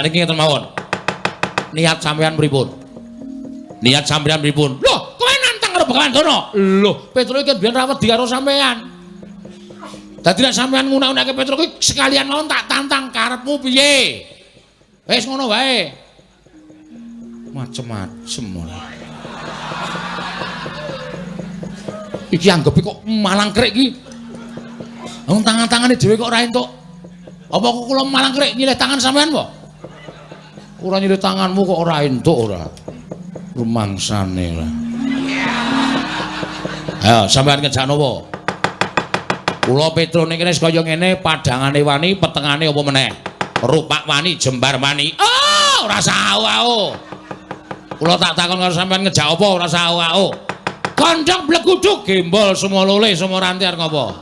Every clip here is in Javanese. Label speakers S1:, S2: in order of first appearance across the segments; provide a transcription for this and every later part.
S1: Niki ngeten mawon. Niat sampean pripun? Niat sampean pripun? Loh, kowe nantang karo Begawan Durna. Loh, Petro iki biyen ra wedi karo sampean. Dadi nek sampean ngunak-unake Petro kuwi sekalian mawon tak tantang karepmu piye? Wis ngono wae. Macem-macem. Iki anggepe kok malang krek iki. Wong tangan-tangane dhewe kok ora entuk. Apa kula malang krek nyilih tangan sampean apa? Ora nyilih tanganmu kok ora entuk ora. Rumangsane lah. Ayo sampean ngejak napa? Kula Petro ning kene kaya ngene, padhangane wani, petengane apa meneh? Rupak wani, jembar wani. Oh, ora sawu. Kula tak takon karo sampean ngejak apa ora sawu. Kondhong bleguduk gembol semua lole semua ranti arep ngopo?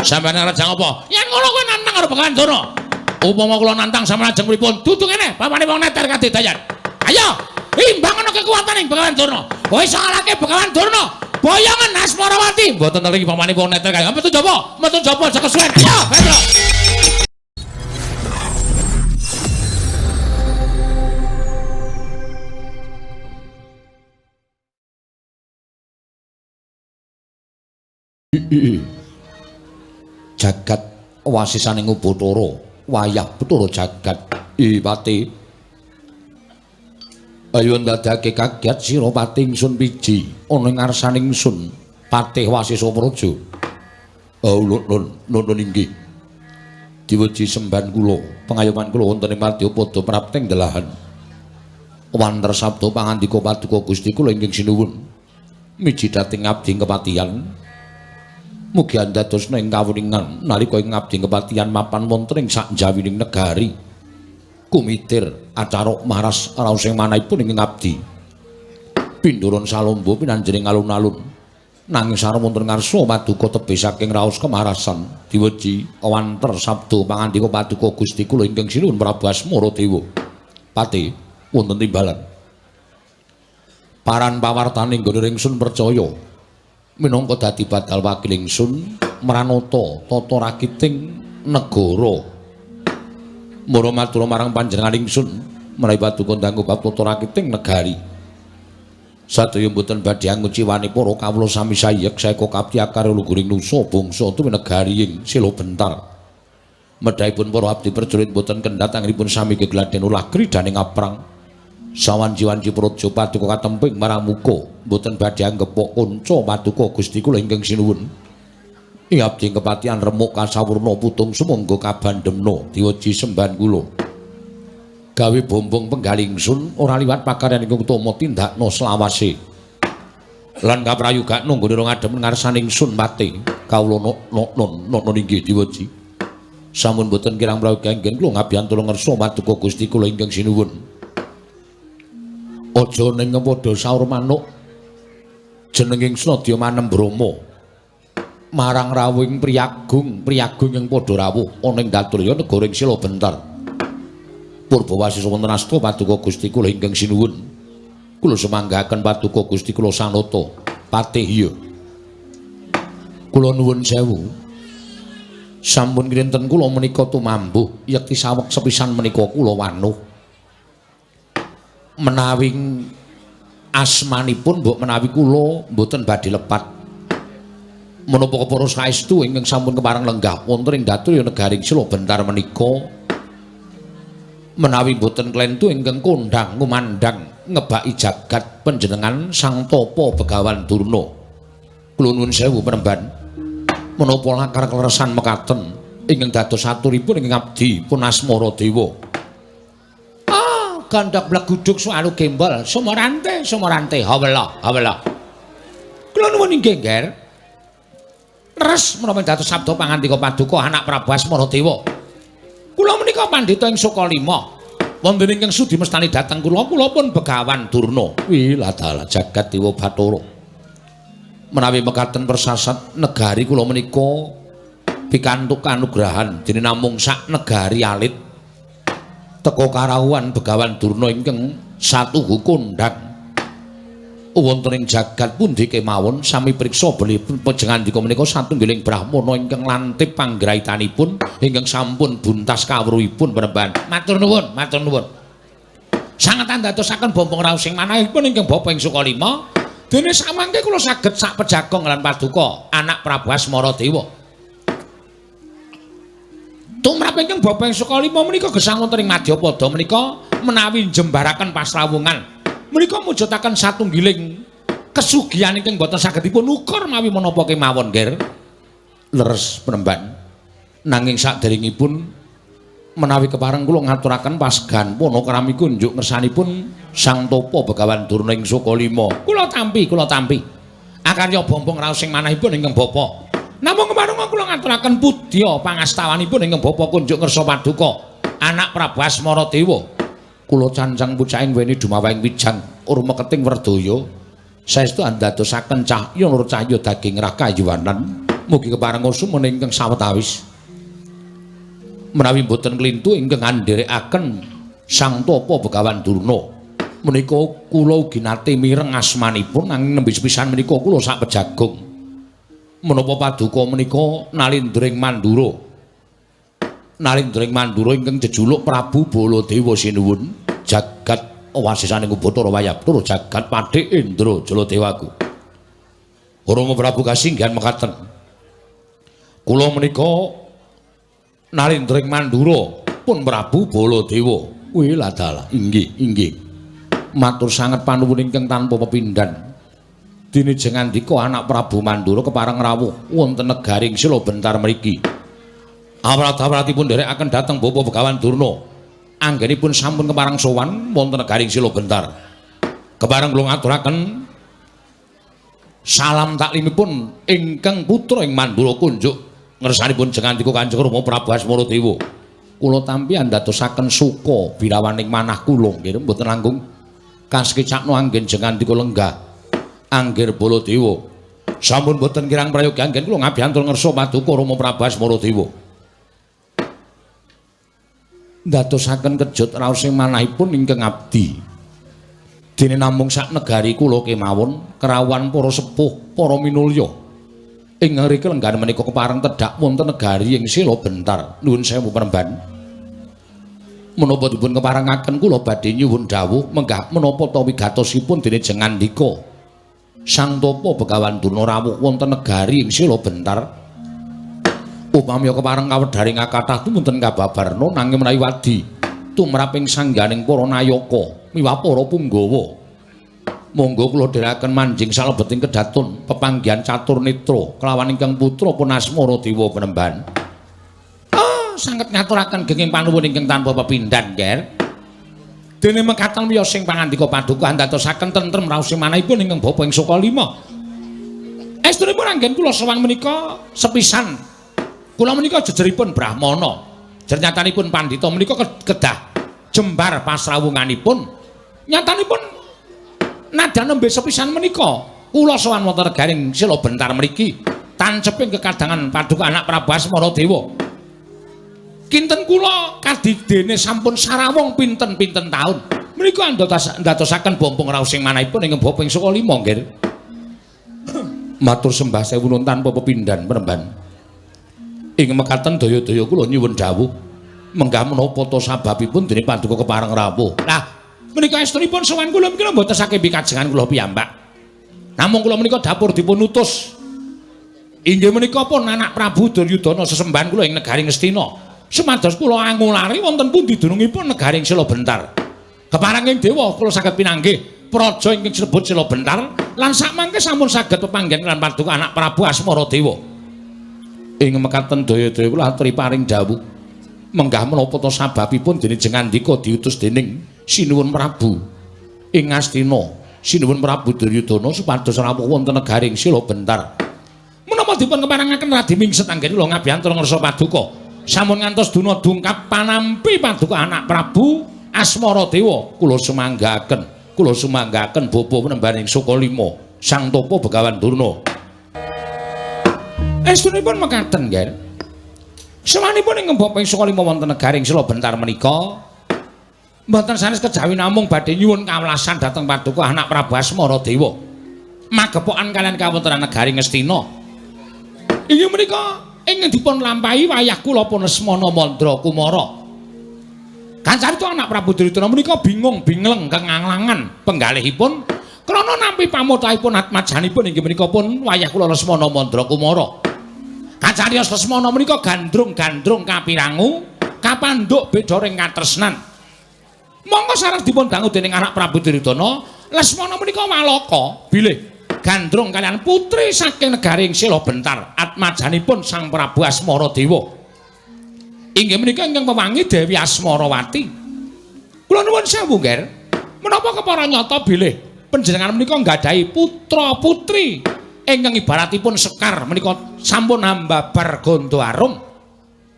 S1: Sampeyan arep jang apa? Yen ngono kowe nantang karo Begawan Durna. Upama kula nantang sampeyan ajeng pripun? Dudu ngene, bapane wong neter kadidayan. Ayo, imbang ana kekuwataning Begawan Durna. Kowe salahke Begawan Durna. Boyongan Asmarawati. Mboten ngerti pamane wong neter kae. Metu jopo? Metu jopo aja kesuwen. Ayo, Petro. Jagat wasisaning Ubathara wayah Bathara jagat Pati ayo ndadake kaget sira Pati ingsun piji ana ing ngarsaning ingsun Patih Wasisa Praja. Nuwun inggih diweji semban kula pengayoman kula wonten ing Madya Pada prapting delahan wanter sabda pangandika Paduka Gusti kula inggih sinuwun miji dhateng abdi kepatihan. Mugi andadosna ing kawuningan nalika ing abdi kepatihan mapan wonten ing sakjawining negari. Kumitir acara maras raos ing manahipun ing abdi. Pindharan salomba pinanjering alun-alun. Nanging sareng wonten ngarsa Paduka tebih saking raos kemarasan diweji awanter sabda pangandika Paduka Gusti kula ingkang sinuwun Prabu Asmaradewa. Pati wonten timbalan. Paran pawartaning nggone ingsun percaya minangka dadi badal wakil ingsun mranata tata rakiting negara. Mara matur marang panjenengan ingsun menawi Paduka ndanggo bab tata rakiting negari. Sadaya mboten badhe anguciwani para kawula sami sayek saeka kapti akare luguring nusa bangsa tuwin negari ing Sila Bentar. Medhaipun para abdi prajurit mboten kendhat anggenipun sami gegladen ulah kridaning aprang. Sawanji-wanji praja Paduka katemping marang muka mboten badhe anggepok kanca Paduka Gusti kula ingkang sinuwun. Ing abdi kepatihan remuk kasawurna putung sumangga kabandhemna diweji semban kula. Gawe bombong penggaling sun ora liwat pakaryan ingkang utama tindakna selawase. Lan kaprayogakna nggone ngadhem ngarsaning sun pati kawula non inggih diweji. Sampun mboten kirang prayoga ingkang kula ngabiyantu ngersa Paduka Gusti kula ingkang sinuwun. Aja ning padha saur manuk jenenging Snadya Manem Brama marang rawuhing priyagung ing padha rawuh ana ing Daturya negara ing Sila Bentar. Purba wasisa wonten asta Paduka Gusti kula ingkang sinuwun. Kula semanggahaken Paduka Gusti kula sanata patih ya. Kula nuwun sewu. Sampun kinten kula menika tumambuh yekti saweg sepisan menika kula wanuh. Menawi asmanipun mbok menawi kula mboten badhe lepat menapa kepara saestu ingkang sampun kepareng lenggah wonten ing Daturya negari Sila Bentar menika menawi mboten klentu ingkang kondhang ngumandhang ngebaki jagat panjenengan Sang Tapa Begawan Durna. Kula nuwun sewu penemban menapa lakar kleresan mekaten ingkang dados aturipun ing abdi pun Asmaradewa. Gandhak bleguduk soalu gembol sumorante hawela. Kula nuwun inggih Nger. Leres menapa dados sabda pangandika Paduka anak Prabu Asmaradewa. Kula menika pandhita ing Sukalima. Wonten ingkang sudi mestani dhateng kula pun Begawan Durna. Wiladala jagat Dewa Bathara. Menawi mekaten persasat negari kula menika pikantuk kanugrahan dene namung sak negari alit teka karawuhan Begawan Durna ingkang satuhu kondhang wonten ing jagat pundi kemawon sami priksa beli panjenenganipun menika satunggiling brahmana ingkang lantip panggraitanipun ingkang sampun buntas kawruhipun penemban. Matur nuwun, matur nuwun. Sanget andadosaken bombong raos sing manahipun ingkang Bapa ing Sukalima. Dene samangke kula saged sak pejagong lan paduka anak Prabu Asmaradewa. Tumrap ingkang Bapa ing Sukalima menika gesang wonten ing Madyapada menika menawi jembaraken pasrawungan. Menika mujudaken satunggiling kesugihan ingkang boten saged dipun ukur mawi menapa kemawon, Ger. Leres penemban. Nanging saderengipun menawi kepareng kula ngaturaken pasgan Panakrami kunjuk ngersanipun Sang Tapa Begawan Durna ing Sukalima. Kula tampi. Akarya bombong raos sing manahipun ingkang Bapa. Namung kepareng kula ngaturaken pudya pangastawanipun ingkang Bapa kunjuk ngersa paduka anak Prabu Asmaradewa. Kula cancang pucaking weni dumawahing wijang urma keting werdaya saestu andadosaken cahya nur cahya daging rakayuwanan mugi kepareng sumene ingkang sawetawis menawi boten klintu ingkang andherekaken Sang Tapa Begawan Durna menika kula ugi nate mireng asmanipun nanging nembe sepisan menika kula sak pejagong menapa paduka menika Nalindring Mandura ingkang jejuluk Prabu Baladewa sinuwun jagat wasisaning Bathara Wayapura jagat Pathik Indra Jaladewaku. Rama Prabu kasinggihan mekaten. Kula menika Nalindring Mandura pun Prabu Baladewa. Wih ladala inggih. Matur sanget panuwun ingkang tanpa pepindhan. Dene jengandika anak Prabu Mandura kepareng rawuh wonten negaring Sila Bentar mriki. Awrat-awratipun nderekaken dhateng Bapa Begawan Durna. Anggenipun sampun kepareng sowan wonten negaring Sila Bentar. Kepareng kula ngaturaken salam taklimipun ingkang putra ing Mandura kunjuk ngersanipun jengandika Kanjeng Rama Prabu Asmaradewa. Kula tampi andadosaken suka birawaning manah kula nggih mboten langkung kasekicakno anggen jengandika lenggah. Angger Baladewa sampun boten kirang prayogi anggen kula ngabiyantul ngersa paduka Rama Prabu Asmaradewa. Ndadosaken kejut raos sing manahipun ingkang abdi. Dene namung sak negari kula kemawon kerawan para sepuh, para minulya. Ing ngriki lenggan menika kepareng tedhak wonten negari ing Sila Bentar. Nuwun sewu penemban. Menapa dipun keparengaken kula badhe nyuwun dawuh menggah menapa ta wigatosipun dene jengandika Sang Tapa Begawan Durna rawuh wonten negari ing Sila Bentar. Upami kepareng kawedharing kathah tumunten kababarna nanging menawi wadi tumrap ing sangganing para nayaka miwah para punggawa. Monggo kula dherekaken manjing salebeting kedaton pepanggihan catur netra kelawan ingkang putra pun Asmaradewa penemban. Sanget ngaturaken genging panuwun ingkang tanpa pepindhan, Ger. Dene mekaten wiyos sing pangandika paduka andadosaken tentrem raos sing manahipun ingkang Bapa ing Sukalima. Estunipun anggen kula sowan menika sepisan kula menika jejeripun brahmana. Jernyatanipun pandhita menika kedah jembar pasrawunganipun. Nyatanipun nadyan nembe sepisan menika kula sowan wonten negaring Sila Bentar mriki tanceping kekadangan paduka anak Prabu Asmaradewa. Kinten kula kadidene sampun sarawung pinten-pinten taun. Menika ndadosaken bombong raos sing manahipun ing Bapa ing Sukalima, nggih. Matur sembah sewu nuwun tanpa pepindhan penemban. Ing mekaten daya-daya kula nyuwun dawuh menggah menapa ta sababipun dene paduka kepareng rawuh. Lah menika estunipun sowan kula menika mboten saking pikajengan kula piyambak. Namung kula menika dapur dipun utus. Inggih menika pun anak Prabu Duryudana sesembahan kula ing negaring Ngastina. Sumados kula angulari wonten pundi dunungipun negaring Sila Bentar. Kepareng ing dewa kula saged pinanggih praja ingkang sinebut Sila Bentar lan sakmangke sampun saged pepanggen lan paduka anak Prabu Asmaradewa. Ing mekaten daya-daya kula aturi paring dawuh menggah menapa ta sababipun dene jengandika diutus dening Sinuwun Prabu ing Ngastina Sinuwun Prabu Duryudana supados rawuh wonten negaring Sila Bentar. Menapa dipun keparengaken Radi Mingset anggen kula ngabiyantul ngersa paduka sampun ngantos duna dungkap panampi paduka anak Prabu Asmaradewa kula sumanggaken Bapa penembaning Sukalima Sang Tapa Begawan Durna. Estunipun mekaten, Ger. Sawanipun ing Bapa ing Sukalima wonten negaring Sila Bentar menika mboten sanes kejawi namung badhe nyuwun kawelasan dhateng paduka anak Prabu Asmaradewa. magepokan kalian kawontenan negari Ngastina. Inggih menika ingkang dipun lampahi wayah kula pun Lesmana Mandra Kumara. Kancarita anak Prabu Duryudana menika bingung-bingleng kenganglangan penggalihipun krana nampi pamutahipun atmajanipun inggih menika pun wayah kula Lesmana Mandra Kumara. Kacariyos Lesmana menika gandrung-gandrung kapirangu, kapandhuk beda ring katresnan. Monggo sareng dipun dangu dening anak Prabu Duryudana, Lesmana menika walaka bilih gandrung kalian putri saking negari Sila Bentar, atmajanipun Sang Prabu Asmaradewa. Inggih menika ingkang pewangi Dewi Asmarawati. Kula nuwun sewu, Nger. Menapa kepara nyata bilih panjenengan menika nggadahi putra putri ingkang ibaratipun sekar menika sampun ambabar gondo arum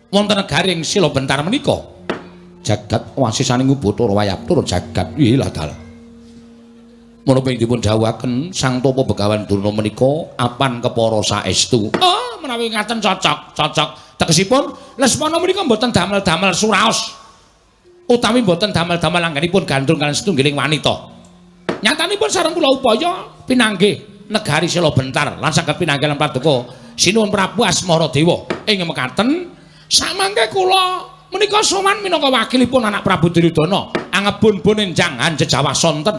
S1: wonten negari Sila Bentar menika. Jagat wasisaning Bathara Wayaptura jagat ilah dal. Menapa dipun dawuhaken Sang Tapa Begawan Durna menika apan kepara saestu. Oh, menawi ngaten cocok. Tegesipun Lesmana menika mboten damel-damel suraos utawi mboten damel-damel anggenipun gandrung kaliyan setunggiling wanita. Nyatanipun sareng kula upaya pinanggih negari Sila Bentar lan saged pinanggih lan paduka sinuwun Prabu Asmaradewa. Ing mekaten samangke kula menika sowan minangka wakilipun anak Prabu Duryudana angebun-bun enjang Hanjejawa sonten.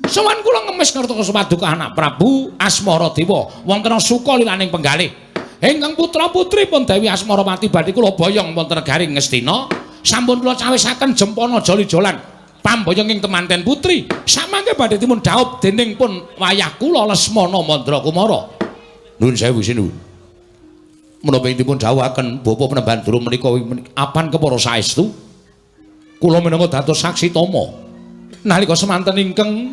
S1: Sowan kula ngemis ngertos paduka anak Prabu Asmaradewa wonten suka lilaning penggalih. Ingkang putra-putri pun Dewi Asmarawati badhe kula boyong wonten negari Ngastina, sampun kula cawisaken jempana joli-jolan pamboyong ing temanten putri. Samangke badhe dipun dhaup dening pun wayah kula Lesmana Mandra Kumara. Nuwun sewu sinuwun. Menapa dipun dawuhaken Bapa Penemban Duru menika apan kepara saestu? Kula minangka dados saksi tama. Nalika semanten ingkang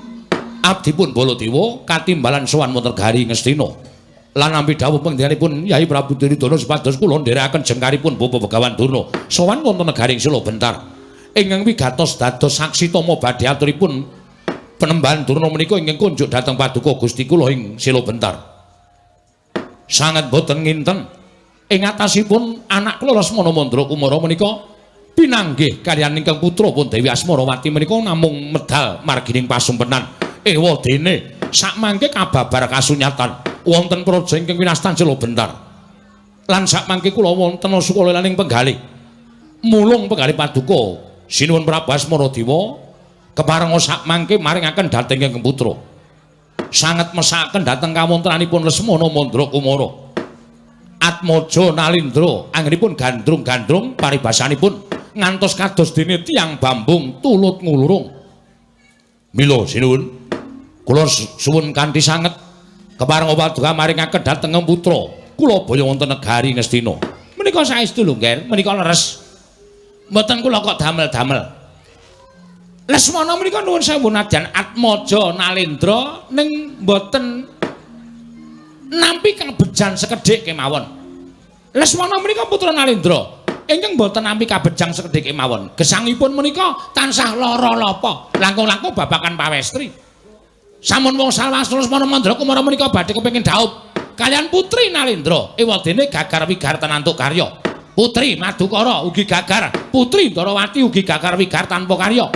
S1: abdipun Baladewa katimbalan sowan wonten negari Ngastina. Lan nampi dawuh panjenenganipun Yai Prabu Duryudana supados kula ndherekaken jengkaripun Bapa Begawan Durna sowan wonten negari Sila Bentar. Ingkang wigatos dados saksi tama badhe aturipun Penemban Durna menika ingkang kunjuk dhateng paduka Gusti kula ing Sila Bentar. Sanget boten nginten ing atasipun anak kula Lesmana Mandra Kumara menika pinanggih kaliyan ingkang putra pun Dewi Asmarawati menika namung medal margining pasumpenan. Ewa dene sakmangke kababar kasunyatan wonten praja ingkang winastan Sila Bentar. Lan sakmangke kula wonten sukalelaning penggalih. Mulung penggalih paduka sinuwun Prabu Asmaradewa keparenga sakmangke maringaken dhateng ingkang putra. Sanget mesakaken dhateng kawontenanipun Lesmana Mandra Kumara. Atmaja Nalindra anggenipun gandrung-gandrung paribasanipun ngantos kados dene tiyang bambung tulut ngulurung. Mila sinuwun kula suwun kanthi sanget keparenga paduka maringaken dhateng putra kula baya wonten negari Ngastina. Menika saestu lho, Nger, menika leres. Mboten kula kok damel-damel. Lesmana menika nuwun sewu nadyan Atmaja Nalindra ning mboten nampi kabejan sekedhik kemawon. Lesmana menika putra Nalindra ingkang mboten nampi kabejang sekedhik kemawon. Gesangipun menika tansah lara lapa, langkung-langkung babakan pawestri. Sampun wangsul Lesmana Mandra Kumara menika badhe kepengin dhaup kaliyan putri Nalindra ewadene gagar wigar tenantuk karya. Putri Madukara ugi gagar, putri Ndarawati ugi gagar wigar tanpa karya.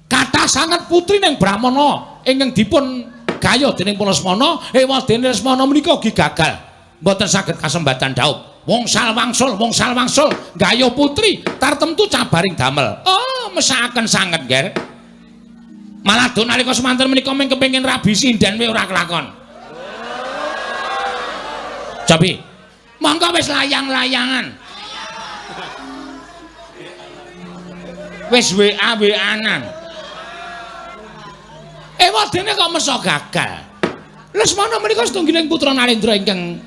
S1: Kathah sanget putri ning Brahmana ingkang dipun gaya dening Lesmana ewadene Lesmana menika ugi gagal. Mboten saged kasembatan dhaup. Wangsul gaya putri tartemtu cabaring damel. Oh, mesakaken sanget, Nger. Malah do nalika semanten menika mung kepengin rabi sinden wae ora kelakon. Cobi. Monggo wis layang-layangan. Wis WA-WA-an. Ewadene kok mesa gagal. Lesmana menika setunggiling putra Nalindra ingkang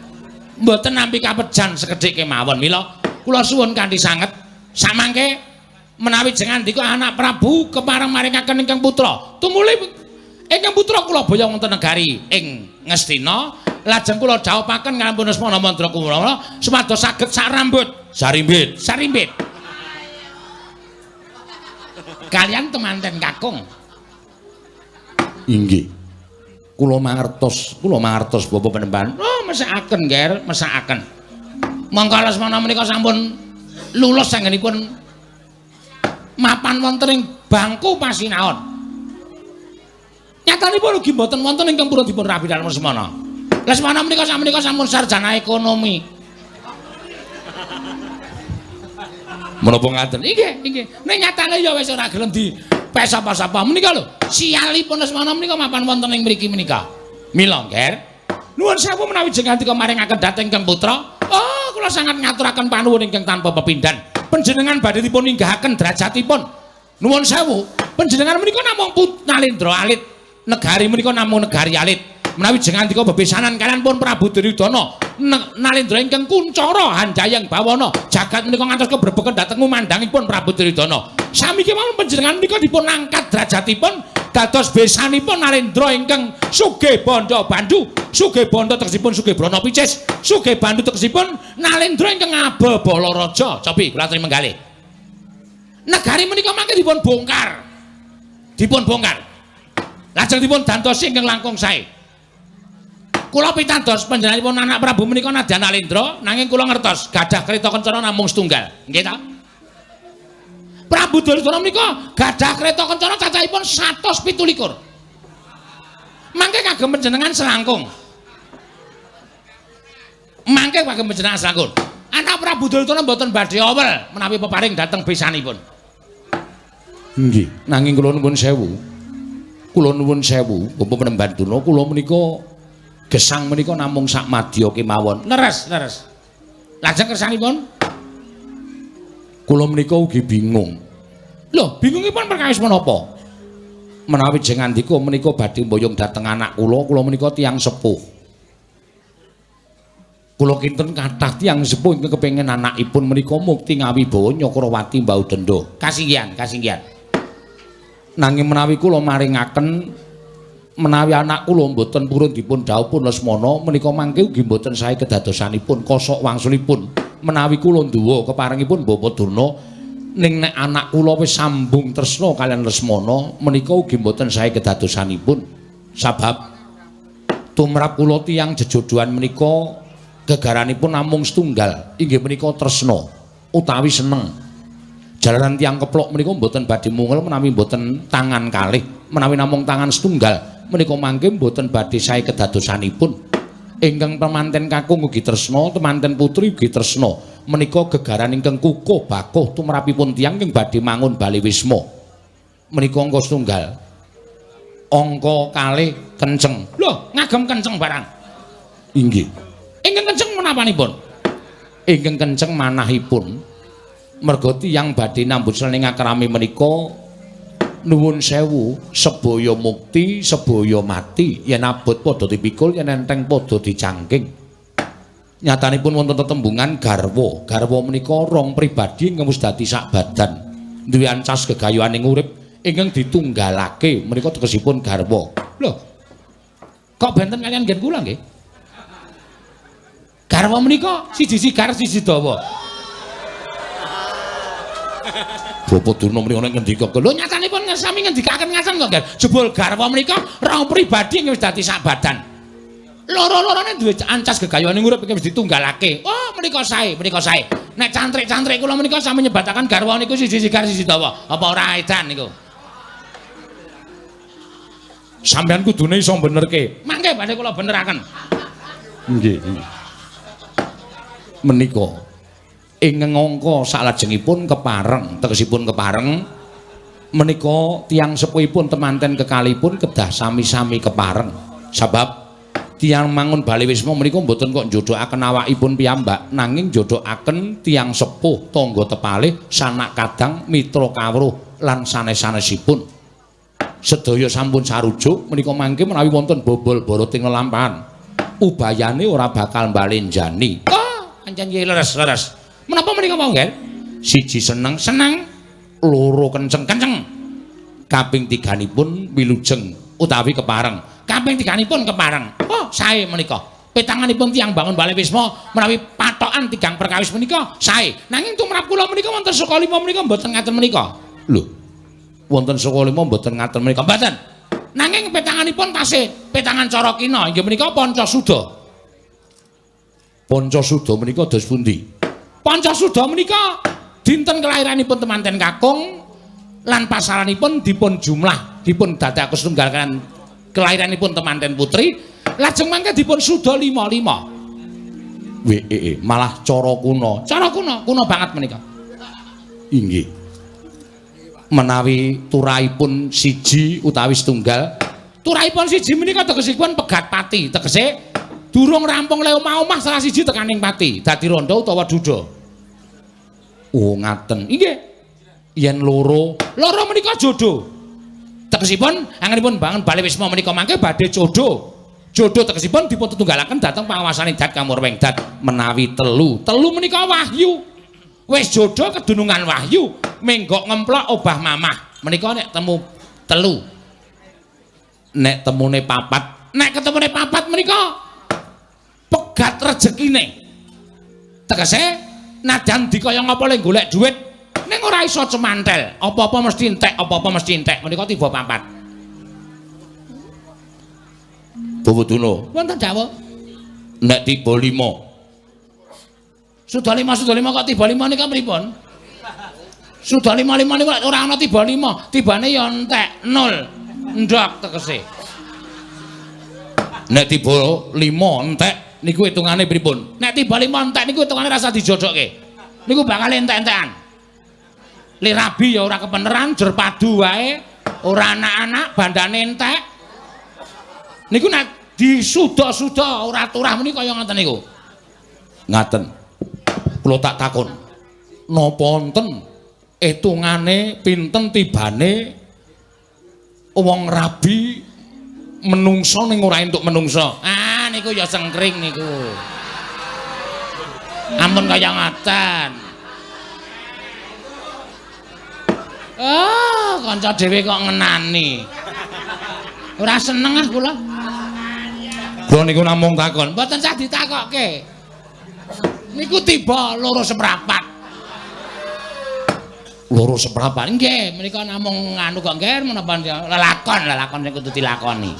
S1: mboten nampi kapejan sekedhik kemawon. Mila kula suwun kanthi sanget samangke menawi jengandika anak Prabu kepareng maringaken ingkang putra tumuli ingkang putra kula boya wonten negari ing Ngastina lajeng kula dhaupaken kalampun Lesmana Mandra Kumara supados saged sarambut sarimbit kalian temanten kakung. Inggih kula mangertos Bapa Penemban. Oh, mesakaken, Nger, mesakaken. Mangka Lesmana menika sampun lulus anggenipun mapan wonten ing bangku pasinaon. Nyatanipun ugi mboten wonten ingkang purun dipun rabi dalem Lesmana. Lesmana menika sampun sarjana ekonomi. Menapa ngaten? Nggih. Nek nyatane ya wis ora gelem di sapa-sapa menika lho. Sialipun Lesmana menika mapan wonten ing mriki menika. Mila, Nger. Nuwun sewu menawi jenengan maringaken dhateng Kang Putra. Oh, kula sangat ngaturaken panuwun ingkang tanpa pepindhan. Panjenengan badhe dipun ninggahaken derajatipun. Nuwun sewu, panjenengan menika namung Nalendra alit. Negari menika namung negari alit. Menawi jenengan dika bebesanan kalian pun Prabu Duryudana, Nalendra ingkang kuncara Handayang Bawana, jagat menika ngantos kebrebeken dhateng umandangipun Prabu Duryudana. Sami kemawon panjenengan menika dipun angkat derajatipun dados besanipun Nalendra ingkang sugih bandha Bandu, sugih bandha tegesipun sugih Brana Picis, sugih Bandu tegesipun Nalendra ingkang Ababala Raja. Cobi kula aturi menggalih. Negari menika mangke dipun bongkar. Lajeng dipun dantosi ingkang langkung sae. Kula pitados panjenenganipun anak Prabu menika nadyan Nalendra nanging kula ngertos gadah kreta kencana namung setunggal. Nggih ta? Prabu Duryudana menika gadah kreta kencana cacahipun 117. Mangke kagem panjenengan selangkung. Anak Prabu Duryudana mboten badhe awel menawi peparing dhateng besanipun. Nggih, nanging kula nuwun sewu. Bapak Penembanduna kula menika gesang menika namung sak madya kemawon. Leres. Lajeng kersanipun kula menika ugi bingung. Lho, bingungipun perkawis menapa? Menawi jenengan ndika menika badhe mboyong dhateng anak kula menika tiyang sepuh. Kula kinten kathah tiyang sepuh ingkang kepengin anakipun menika mukti ngawibawa Nyakrawati Mbau Denda. Kasinggihan. Nanging menawi kula maringaken menawi anak kula mboten purun dipun dhawuhipun Lesmana menika mangke ugi mboten sae kedadosanipun kosok wangsulipun menawi kula nduwa keparengipun Bapak Durna ning nek anak kula wis sambung tresna kaliyan Lesmana menika ugi mboten sae kedadosanipun sabab tumrap kula tiyang jejodohan menika gegaranipun namung setunggal inggih menika tresna utawi seneng jalaran tiyang keplok menika mboten badhe mungel menawi mboten tangan kalih menawi namung tangan setunggal menika mangke mboten badhe sae kedadosanipun. Ingkang pemanten kakung ugi tresna, temanten putri ugi tresna. Menika gegaran ingkang kukuh bakuh tumrapipun tiyang ingkang badhe mangun Bali Wisma. Menika angka setunggal. Angka kalih kenceng. Lho, ngagem kenceng barang. Inggih. Ingkang kenceng menapanipun? Ingkang kenceng manahipun. Merga tiyang badhe nambut selening akrami menika nuwun sewu sebaya mukti sebaya mati yen abot padha dipikul yen enteng padha dicangking. Nyatanipun wonten tetembungan garwa menika rong pribadi ingkang wis dadi sak badan duwe ancas gegayuhaning urip ingkang ditunggalake menika tegesipun garwa. Lho, kok benten kalian ngen kula nggih? Garwa menika siji sigar siji dawa. Bapak Durna mriki ana ngendika lho nyatanipun sami ngendikaken ngaten kok nggih. Jebul garwa menika rong pribadi wis dadi sak badan. Loro-lorone duwe ancas gegayuhaning urip iki wis ditunggalake. Oh, menika sae. Nek cantrik-cantrik kula menika sami nyebataken garwa niku siji sigar siji dawa. Apa ora edan niku? Sampeyan kudune iso benerke. Mangke badhe kula beneraken. Nggih. Menika ing angka salajengipun kepareng tegesipun kepareng menika tiyang sepuhipun temanten kekalipun kedah sami-sami kepareng sebab tiyang mangun Bali Wisma menika mboten kok njodokaken awakipun piyambak nanging njodokaken tiyang sepuh tangga tepalih sanak kadang mitra kawruh lan sanes-sanesipun sedaya sampun sarujuk menika mangke menawi wonten bobol boroting lelampahan ubayane ora bakal mbalenjani. Oh, pancen leres. Menapa menika monggo? Siji seneng, loro kenceng. Kaping tiganipun wilujeng utawi kepareng. Kaping tiganipun kepareng. Oh, sae menika. Petanganipun tiyang bangun Bali Wisma menawi patokan tigang perkawis menika sae. Nanging tumrap kula menika wonten Saka Lima menika mboten ngaten menika. Lho. Wonten Saka Lima mboten ngaten menika. Mboten. Nanging petanganipun tasih petangan cara kina inggih menika Pancasuda. Pancasuda menika dos pundi? Pancasuda menika dinten kelairanipun temanten kakung lan pasaranipun dipun jumlah dipun dadekaken setunggal kan kelahiranipun temanten putri lajeng mangke dipun suda 55 malah cara kuna banget menika inggih menawi turaipun siji utawi setunggal turaipun siji menika tegesipun pegat pati tegese durung rampung le omah-omah salah siji tekaning pati dadi randha utawa duda oh ngaten inggih yen loro menika jodoh tegesipun angenipun bangun bali wisma menika mangke badhe jodoh tegesipun dipun tetunggalaken dhateng pangawasaning Dat Kamurweng Dat menawi telu menika wahyu wis jodoh kedunungan wahyu menggok ngemplok obah mamah menika nek temu telu nek temune papat nek ketemune papat menika pegat rezekine tegese najan dikaya ngapa le golek dhuwit ning ora iso cemantel apa-apa mesti entek menika tiba papat Bawuduna wonten dawuh nek tiba 5 sudah 5 kok tiba 5 nika pripun sudah 5 niku ora ana tiba 5 tibane ya entek 0 ndok tegese nek tiba 5 entek niku hitungane pripun nek tiba 5 entek niku hitungane rasa dijodokke niku bakal entek-entekan li rabi ya ora kebeneran jer padu wae ora anak-anak bandane entek niku nek disuda-suda ora turah menika kaya ngoten niku. Ngaten. Kula tak takon. Napa wonten etungane pinten tibane wong rabi menungso ning ora entuk menungso. Ah niku ya sengkring niku. Ampun kaya ngoten. Oh, kanca dhewe kok ngenani. Ora seneng ah kula. Kula niku namung takon, mboten sah ditakokke. Niku tiba loro seprapat. Loro seprapat nggih, menika namung anu kok nggih menapa lelakon sing kudu dilakoni.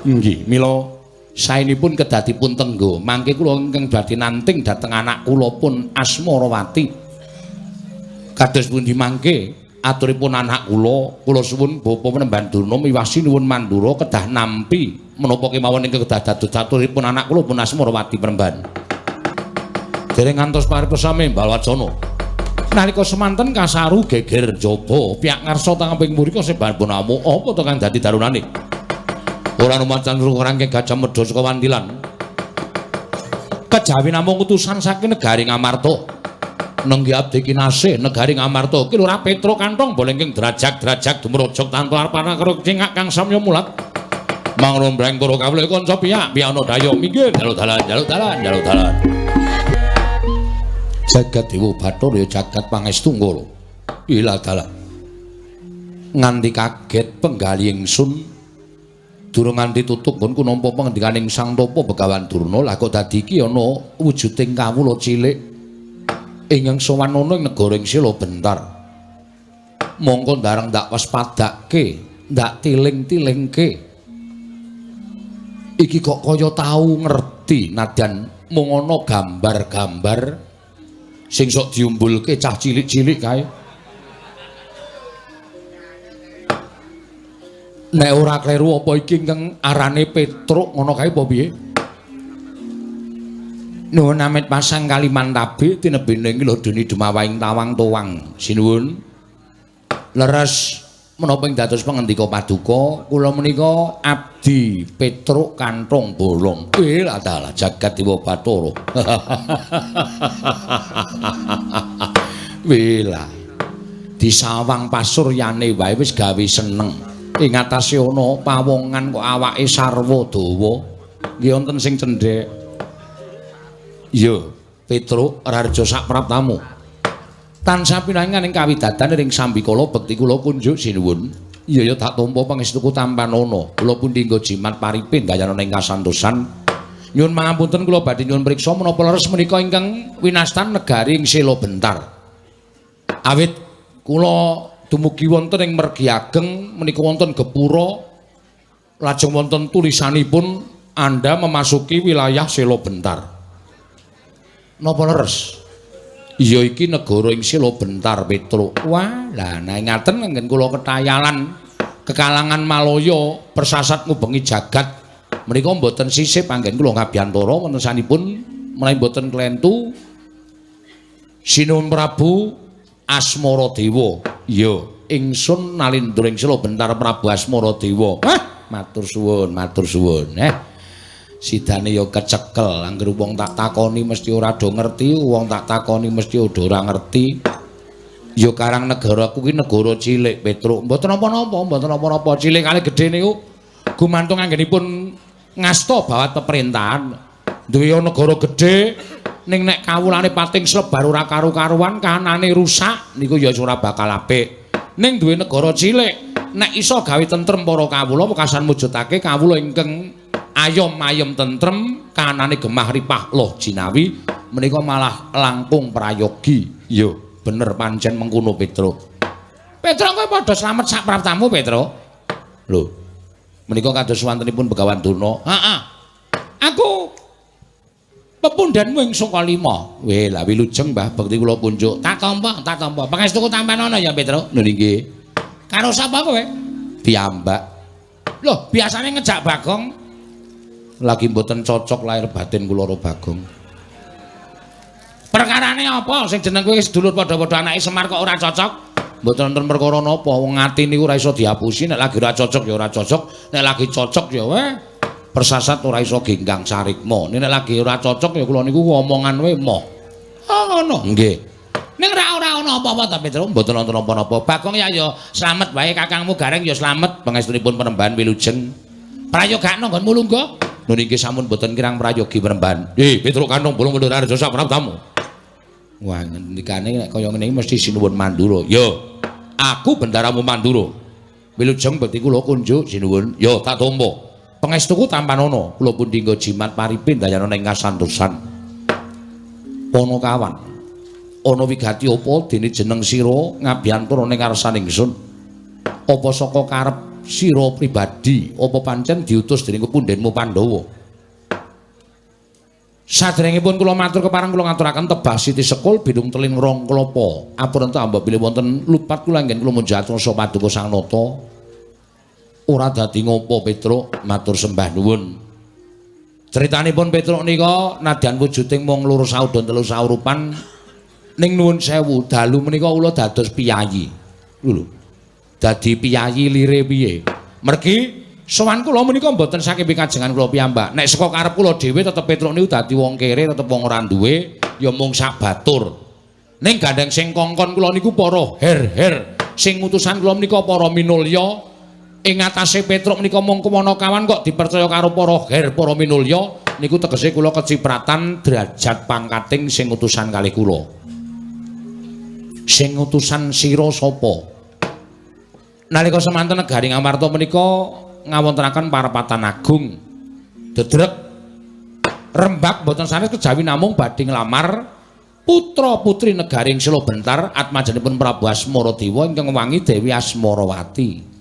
S1: Nggih, mila saenipun kedadipun tenggo, mangke kula ingkang badhe nanting dhateng anak kula pun Asmarawati. Kados pundi mangke aturipun anak kula suwun Bapa Penemban Durna miwasi nuwun mandura kedah nampi menapa kemawon ingkang kedah dados aturipun anak kula pun Asmarawati Penemban. Dereng ngantos paripurna Mbal-Wacana. Nalika semanten kasaru geger jaba pihak ngarsa tangaping mrika sebanipun amu apa to kang dadi darunane. Ora numacan rangke Gajah Medha saka Wandilan. Kejawi namung utusan saking negari Ngamarta. Nenggi abdi kinasih negari Ngamarta ki Lurah Petruk Kantong bolengking drajak dumrujug tanpa arpana karo cingak kang samya mulat mangrombreng para kawula kanca piyak-piyana daya minggir jaluk dalan jagat dewa Bathara ya jagat pangestu ngala ila dalan nganti kaget penggali ingsun durung nganti tutuk nggonku nampa pangendikaning Sang Tapa Begawan Durna lah kok dadi iki ana wujuding kawula cilik ingkang sowan ana ing negara ing Sila Bentar. Mongko ndareng ndak waspadake, ndak tiling-tilingke. Iki kok kaya tau ngerti nadyan mung ana gambar-gambar sing sok diumbulke cah cilik-cilik kae. Nek ora kleru apa iki ingkang arane Petruk ngono kae apa piye? Nuwun amit pasang Kalimantabe tinebene iki lho dene Demawaing Tawang Towang. Sinuwun. Leres menapa ing dados pangendika paduka kula menika abdi Petruk Kantong Bolong. Lah dalah jagat Dewa Bathara. Wela. Disawang pasuryane wae wis gawe seneng. Ing atase ana pawongan kok awake sarwa dawa. Nggih wonten sing cendhek. Iya, Petruk Rarja sak praptamu. Tansah pinangan ing kawidadan ing sambikala bekti kula kunjuk sinuwun. Iya ya tak tampa pangestuku tampanana. Kula pundi nggo jimat paripin dayana ing kasantosan. Nyuwun pangapunten kula badhe nyuwun priksa menapa leres menika ingkang winastan negari ing Sila Bentar. Awit kula dumugi wonten ing mergi ageng menika wonten gepura lajeng wonten tulisanipun Anda memasuki wilayah Sila Bentar. Napa leres? Iya iki negara ing Sila Bentar Petruk. Wah, lah nek ngaten nggen kula ketayalan kekalangan Malaya persasat ngubengi jagat menika mboten sisip anggen kula ngabiyantara wonten sanipun menawi mboten klentu Sinuwun Prabu Asmaradewa. Iya, ingsun nalindring sila bentar Prabu Asmaradewa. Matur suwun, matur suwun. Sidane ya kecekel, anggere wong tak takoni mesti ora do ngerti, wong tak takoni mesti ora ngerti. Ya Karang negaraku ki negara cilik, Petruk. Mboten apa-apa, mboten apa-apa. Cilik kali gedhe niku gumantung anggenipun ngasta bawat pemerintahan. Duwe negara gedhe ning nek kawulane pating slebar ora karu-karuan, kahanane rusak niku ya ora bakal apik. Ning duwe negara cilik, nek iso gawe tentrem para kawula, wekasan mujudake kawula ingkang ayom-ayom tentrem, kahanane gemah ripah loh jinawi, menika malah langkung prayogi. Yo, bener pancen mengkono Petruk. Petruk kowe padha slamet sak praptamu, Petruk. Lho. Menika kados wontenipun Begawan Durna. Heeh. Aku pepundhenmu ing Saka Lima. Weh, la wilujeng Mbah bekti kula punjuk. Tak tampa, tak tampa. Pangestuku tampan ana ya, Petruk. Lho nggih. Karo sapa kowe? Piyambak. Loh, biasane ngejak Bagong lagi mboten cocok lahir batin kula karo Bagong. Perkarane apa sing jeneng kowe sedulur padha-padha anake Semar kok ora cocok? Mboten wonten perkara napa, wong ati niku ora iso diapusi, nek lagi ora cocok ya ora cocok, nek lagi cocok ya weh persasat ora iso genggang sarikma. Nek lagi ora cocok ya kula niku omongan wae moh. Ngono. Nggih. Ning ora ana apa-apa ta Petruk, mboten wonten apa-apa. Bagong ya slamet wae kakangmu Gareng ya slamet pangestunipun Penembahan wilujeng. Prayogakno nggonmu lungguh. Lho niki sampun boten kirang prayogi Penembahan. Petruk Kanung Bulung Mundur Arjo sak praptamu. Wah, ngendikane nek kaya ngene iki mesti sinuwun Mandura. Yo, aku bendaramu Mandura. Wilujeng bekti kula kunjuk sinuwun. Yo, tak tampa. Pangestuku tampan ana. Kula pun dinggo jimat paripin dayana ing kasantosan. Ana kawan. Ana wigati apa dene jeneng sira ngabiyantara ning ngarsaning ingsun? Apa saka karep sira pribadi apa pancen diutus dening kepundhenmu Pandhawa? Sadèrèngipun kula matur kepareng kula ngaturaken tebah Siti Sekul bidung teling rong klapa. Apunten ambak bilih wonten lupat kula anggen kula munjatuh sapa paduka Sang Nata. Ora dadi ngopo Petruk, matur sembah nuwun. Critanipun Petruk nika nadyan wujuding mung loro saudon telu saurupan ning nuwun sewu dalu menika kula dados piyayi. Lho. Dadi piyayi lire piye? Mergi sowan kula menika mboten saking pikajengan kula piyambak. Nek saka karep kula dhewe tetep Petruk niku dadi wong kere, tetep wong ora duwe, ya mung sak batur. Ning gandeng sing kongkon kula niku para her-her. Sing utusan kula menika para minulya. Ing atase Petruk menika mung kumana kawan kok dipercaya karo para her, para minulya. Niku tegese kula kecipratan derajat pangkating sing utusan kalih kula. Sing utusan sira sapa? Nalika semanten negari Ngamarta menika ngawontenaken parapatan agung. Dedrek Rembak boten sanes kejawi namung badhe nglamar putra-putri negari ing Sela Bentar atmajanipun Prabu Asmaradewa ingkang wangi Dewi Asmarawati.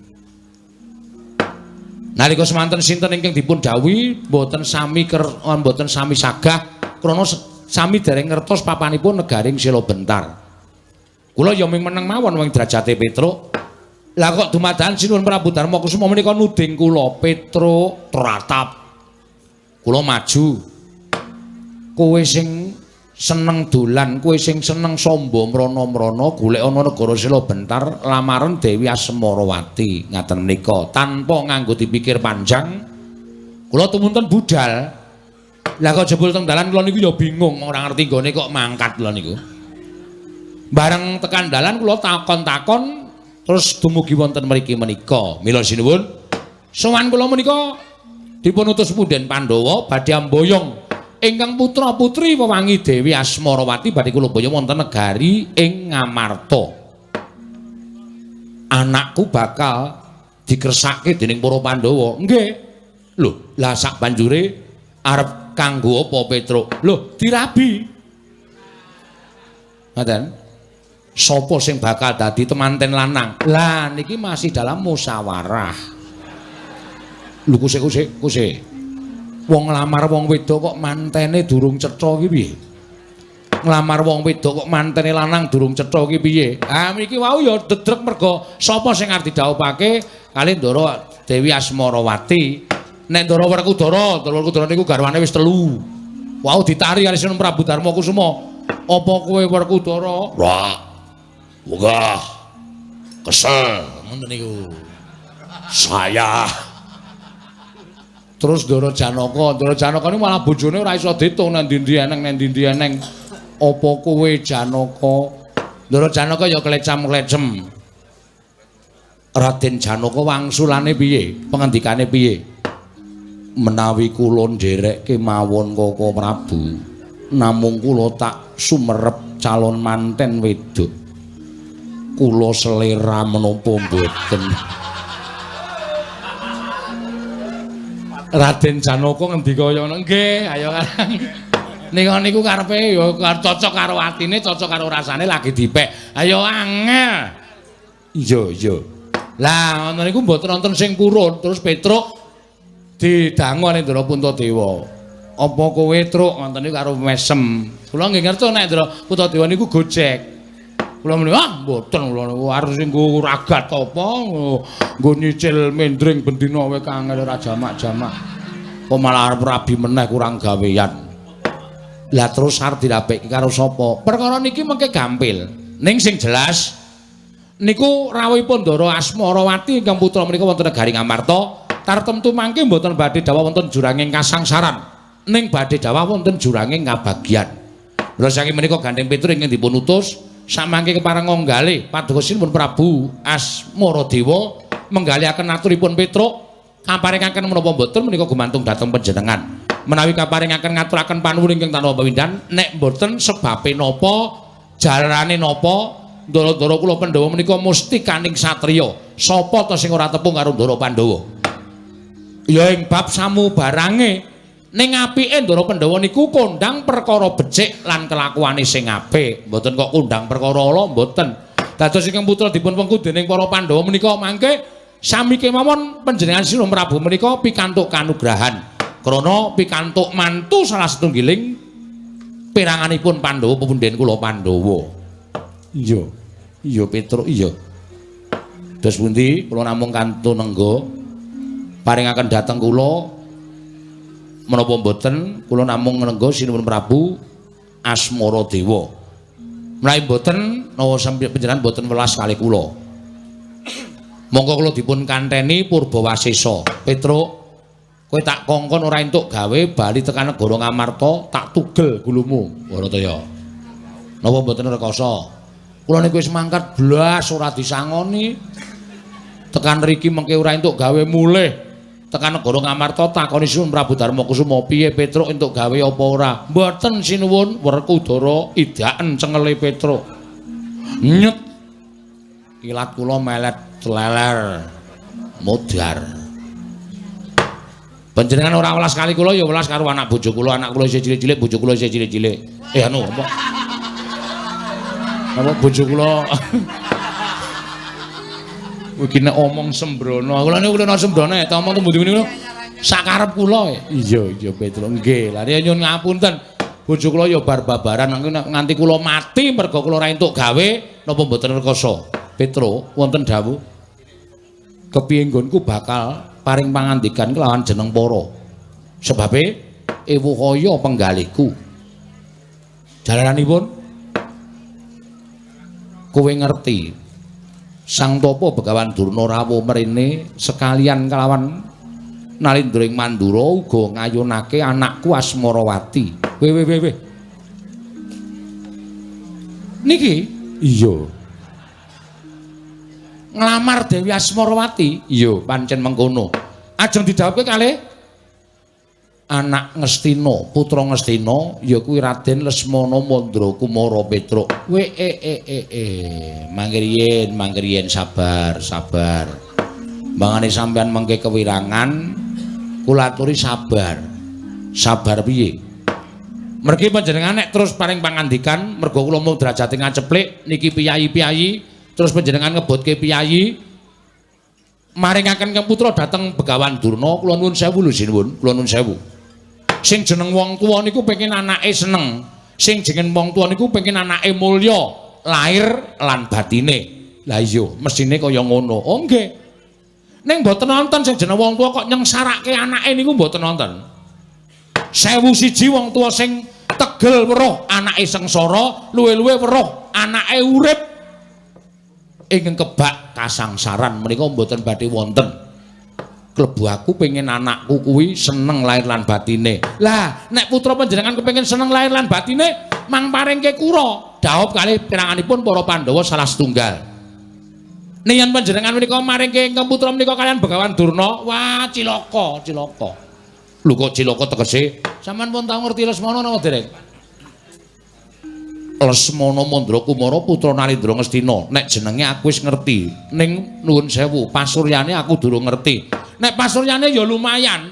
S1: Nalika semanten sinten ingkang dipun dawuhi boten sami boten sami sagah krana sami dereng ngertos papanipun negari ing Sela Bentar. Kula ya ming meneng mawon wing derajate Petruk. Lah kok dumadakan Sinuwun Prabu Darma Kusuma menika nuding kula Petruk tratap. Kula maju. Kowe sing seneng dolan, kowe sing seneng samba mrana-mrana golek ana negara Sela Bentar lamaran Dewi Asmarawati ngaten menika tanpa nganggo dipikir panjang. Kula tumunten budal. Lah kok jebul teng dalan kula niku ya bingung ora ngerti gone kok mangkat kula niku. Bareng tekan dalan kula takon-takon terus dumugi wonten mriki menika. Mila sinuwun, sowan kula menika dipun utus punden Pandhawa badhe amboyong ingkang putra-putri wewangi Dewi Asmarawati badhe kula boyong wonten negari ing Ngamarta. Anakku bakal dikersake dening para Pandhawa. Nggih. Lho, lah sak banjure arep kanggo apa Petruk? Lho, dirabi. Ngoten. Sopo sing bakal dadi temanten lanang? Lah niki masih dalam musyawarah. Lho kusik. Wong lamar wong wedok kok mantene durung cetha iki piye? nglamar wong wedok kok mantene lanang durung cetha iki piye? Ah mriki wau ya dedrek mergo sapa sing arep didhawuhake kali Ndara Dewi Asmarawati. Nek Ndara Werkudara niku garwane wis 3. Wau ditari kali Sinten Prabu Darmakusuma. Apa kowe Werkudara? Wah. Wegah. Kesel ngoten niku. Saya. Terus Ndara Janaka niku malah bojone ora iso ditung nang ndi-ndi eneng. Apa kowe Janaka? Ndara Janaka ya klecam-klecem. Raden Janaka wangsulane piye? Pengendikane piye? Menawi kula nderekke mawon Kaka Prabu, namung kula tak sumerep calon manten wedok. Kula selera menapa mboten? Raden Janaka ngendika kaya ngono. Nggih, ayo Karang. Niku karepe ya cocok karo atine, cocok karo rasane lagi dipek. Ayo angel. Iya. Lah ngono niku mboten wonten sing purun, terus Petruk didangu ning Ndara Puntadewa. Apa kowe truk ngoten niku karo mesem. Kula nggih ngerti nek Ndara Puntadewa niku gojek. Kula muni, mboten kula niku arep sing nggo ragat apa, nggo nyicil mendring bendina wae kangel ora jamak-jamak. Kok malah arep rabi meneh kurang gawean. Lah terus arep dirabekke karo sapa? Perkara niki mengke gampil. Ning sing jelas niku rawuhipun Ndara Asmarawati ingkang putra menika wonten negari Ngamarta, tartemtu mangke mboten badhe dawuh wonten juranging kasangsaran, ning badhe dawuh wonten juranging ngabagyan. Lha saking menika Gandeng Petruk ingkang dipun utus samangke kepareng nggale paduka Sinten Prabu Asmaradewa menggalihaken aturipun Petruk kaparingaken menapa mboten menika gumantung dhateng panjenengan. Menawi kaparingaken ngaturaken panuwun ingkang tanpa pawindhan, nek mboten sebabe napa, jalarane napa, Ndara-ndara kula Pandhawa menika mustikaning satriya. Sapa to sing ora tepung karo Ndara Pandhawa? Ya ing bab samubarange. Ning apike Ndara Pandhawa niku kondang perkara becik lan kelakuane sing apik. Mboten kok kondang perkara ala, mboten. Dados ingkang putra dipun wengku dening para Pandhawa menika mangke sami kemawon panjenengan Sinten Prabu menika pikantuk kanugrahan. Krana pikantuk mantu salah setunggiling peranganipun Pandhawa pepundhen kula Pandhawa. Iya Petruk iya. Dos pundi kula namung kantun nengga paringaken dhateng kula menapa mboten kula namung nengga Sinten Prabu Asmaradewa. Menawi mboten nawa panjenengan mboten welas kalih kula. Monggo kula dipun kanteni Purbawasesa. Petruk, kowe tak kongkon ora entuk gawe bali tekan negara Ngamarta, tak tugel gulumu. Barataya. Napa mboten rekoso? Kula niku wis mangkat blas ora disangoni. Tekan mriki mengke ora entuk gawe mulih. Tekan negara Ngamarta takoni Sinten Prabu Darmakusuma, "Piye Petruk entuk gawe apa ora?" "Mboten sinuwun, Werkudara idaken cengele Petruk." Nyet. Kilat kula melet leler modar. Panjenengan ora welas kali kula ya welas karo anak bojo kula, anak kula isih cilik-cilik, bojo kula isih cilik-cilik. Anu apa? Apa bojo kula iki nek omong sembrono kula niku kula sembrono ta omong tembu-tembu niku sakarep kula. Iya Petruk nggih lha nyuwun ngapunten bojo kula ya bar-babaran nganti kula mati mergo kula ora entuk gawe napa mboten rekoso. Petruk wonten dawuh kepiye nggonku bakal paring pangandikan kelawan jeneng para sebabe ewu kaya penggalihku. Jalaranipun kowe ngerti Sang Tapa Begawan Durna rawuh mrene sekalian kelawan Nalindring Mandura uga ngayunake anakku Asmarawati. Weh. Niki? Iya. Nglamar Dewi Asmarawati? Iya, pancen mengkono. Ajeng didhawuhke kalih anak Ngastina, putra Ngastina ya kuwi Raden Lesmana Mandra Kumara Petruk. Mangriyen sabar. Mangane sampean mengke kewirangan kula aturi sabar. Sabar piye? Mergi panjenengan nek terus paring pangandikan mergo kula mung derajate ngaceplik niki piyayi-piyayi terus panjenengan ngebutke piyayi maringaken kang putra dhateng Begawan Durna kula nuwun sewu lho sinuwun, kula nuwun sewu. Sing jeneng wong tuwa niku pengin anake seneng. Sing jenenge wong tuwa niku pengin anake mulya lahir lan batine. Lah iya, mesine kaya ngono. Oh nggih. Ning mboten nonton sing jenenge wong tuwa kok nyengsarake anake niku mboten nonton. 1001 wong tuwa sing tegel weruh anake sengsara, luwe-luwe weruh anake urip ing kebak kasangsaran menika mboten badhe wonten. Klebu aku pengen anakku kuwi seneng lahir lan batine. Lah, nek putra panjenengan kepengin seneng lahir lan batine, mang paringke kura. Dhaup kalih piranganipun para Pandhawa salah setunggal. Nek yen panjenengan menika maringke ingkang putra menika kalian Begawan Durna, wah cilaka, cilaka. Lho kok cilaka tegese? Sampeyan pun tau ngerti Lesmana napa dereng? Lesmana Mandra Kumara putra Narendra Ngastina. Nek jenenge aku wis ngerti, ning nuwun sewu, pasuryane aku durung ngerti. Nek pasuryane ya lumayan.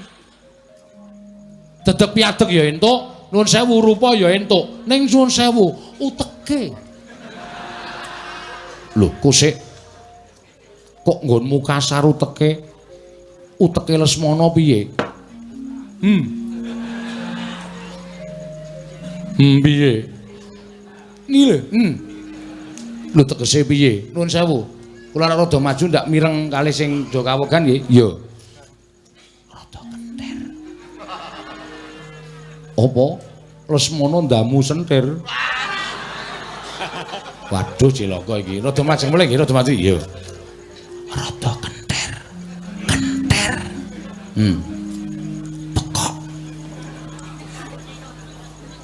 S1: Dedeg piadeg ya entuk, nuwun sewu rupa ya entuk. Ning nuwun sewu uteke. Lho, kok sik kok nggonmu kasar uteke? Uteke Lesmana piye? Piye? Nile. Lho tegese piye? Nuwun sewu. Kula rada maju ndak mireng kalih sing do kawegan nggih. Iya. Rada kentir. Apa? Lesmana ndamu sentir. Waduh cilaka iki. Rada maju mulih nggih, rada maju. Iya. Rada kentir. Kentir. Pekok.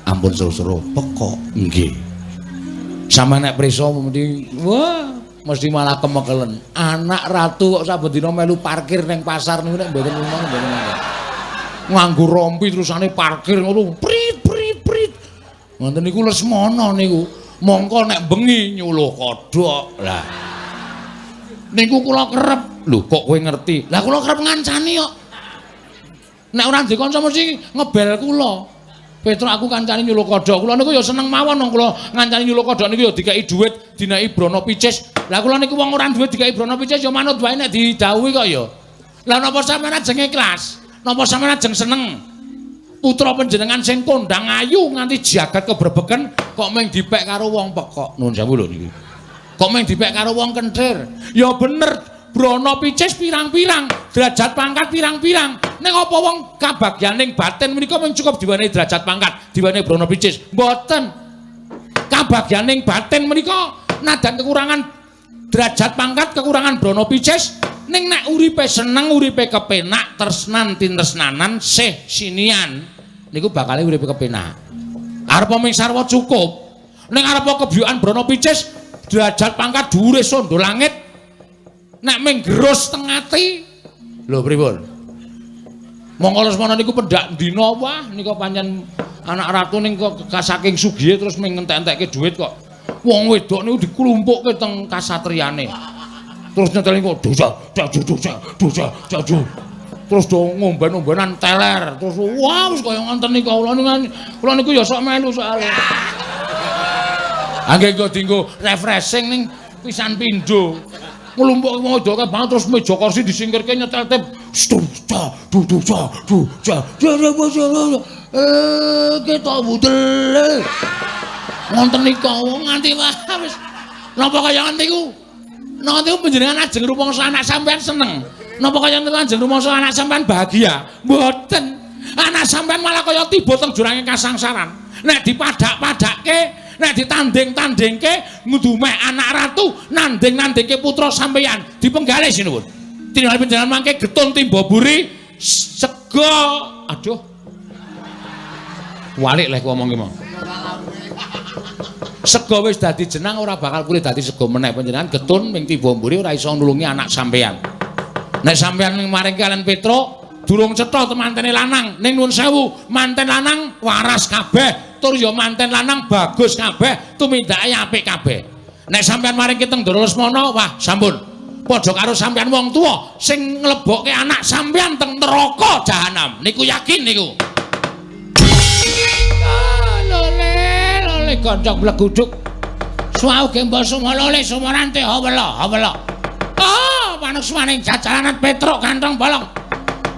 S1: Ampun seru-seru, pekok. Nggih. Sama nek prisa mesti wah mesti malah kemekelen. Anak ratu kok saben dina melu parkir ning pasar niku nek mboten lumang mboten mangke. Nganggo rompi terusane parkir ngono. Prit prit prit. Ngoten niku Lesmana niku. Mongko nek bengi nyuluh kodhok. Lah. Niku kula kerep. Lho kok kowe ngerti? Lah kula kerep ngancani kok. Nek ora ndek kanca mesti ngebel kula. Petruk aku kancane nyuluh kodhok. Kula niku ya seneng mawon wong kula ngancani nyuluh kodhok niku ya dikai dhuwit, dinai Brana Picis. Lah kula niku wong ora duwe dikai Brana Picis ya manut wae nek didhawuhi kok ya. Lah napa sampeyan ajeng ikhlas? Napa sampeyan ajeng seneng? Putra panjenengan sing kondang ayu nganti jagat keberbeken kok mung dipek karo wong pekok. Nuwun sewu lho niki. Kok mung dipek karo wong kenthir. Ya bener. Brana Picis pirang-pirang, derajat pangkat pirang-pirang. Ning apa wong kabagyaning batin menika mung cukup diwenehi derajat pangkat, diwenehi Brana Picis? Mboten. Kabagyaning batin menika nadan kekurangan derajat pangkat, kekurangan Brana Picis, ning nek uripe seneng, uripe kepenak, tresnan tintresnanan, sih sinian, niku bakal uripe kepenak. Arep ming sarwa cukup. Ning arep kebyukan Brana Picis, derajat pangkat dhuwure sondo langit. Nek ming gerus teng ati. Lho pripun? Monggo Lesmana niku pendak dina wah nika pancen anak ratu ning kok saking sugihe terus ming ngentek-entekke dhuwit kok. Wong wedok niku diklumpukke teng kasatriyane. Terus nyetel kok dosa. Terus do ngomben-ombenan teler. Terus wah wis kaya ngoten niku kula niku ya sok melu soalé. Angge kok dinggo refreshing ning pisan pindho. Nglumpuk modoke banget terus meja kursi disingkirke nyetel tip kita budel ngonten nika nganti wis napa kaya ngoten niku nanti panjenengan ajeng rumangsa anak sampean seneng napa kaya ngoten ajeng rumangsa anak sampean bahagia mboten anak sampean malah kaya tiba teng jurange kasangsaran nek dipadak-padakke nek ditanding-tandingke ngudumeh anak ratu nanding-nandingke putra sampeyan dipenggalih sinuwun. Tingali panjenengan mangke getun timba buri sego. Aduh. Walik leh ngomong iki mau. Sego wis dadi jenang ora bakal kulit dadi sego meneh panjenengan getun ming timba buri ora iso nulungi anak sampeyan. Nek sampeyan maring kalian Petruk durung cetha temantene lanang ning nuwun sewu manten lanang waras kabeh. Tur ya manten lanang bagus kabeh, tumindake apik kabeh. Nek sampean maring teng Ndara Lesmana, wah sampun. Padha karo sampean wong tuwa sing nglebokke anak sampean teng neraka jahanam. Niku yakin niku. Lole gondok bleguduk. Suau gembol sumolole sumorante hawela. Manungsmaning jajalanan Petruk kantong bolong.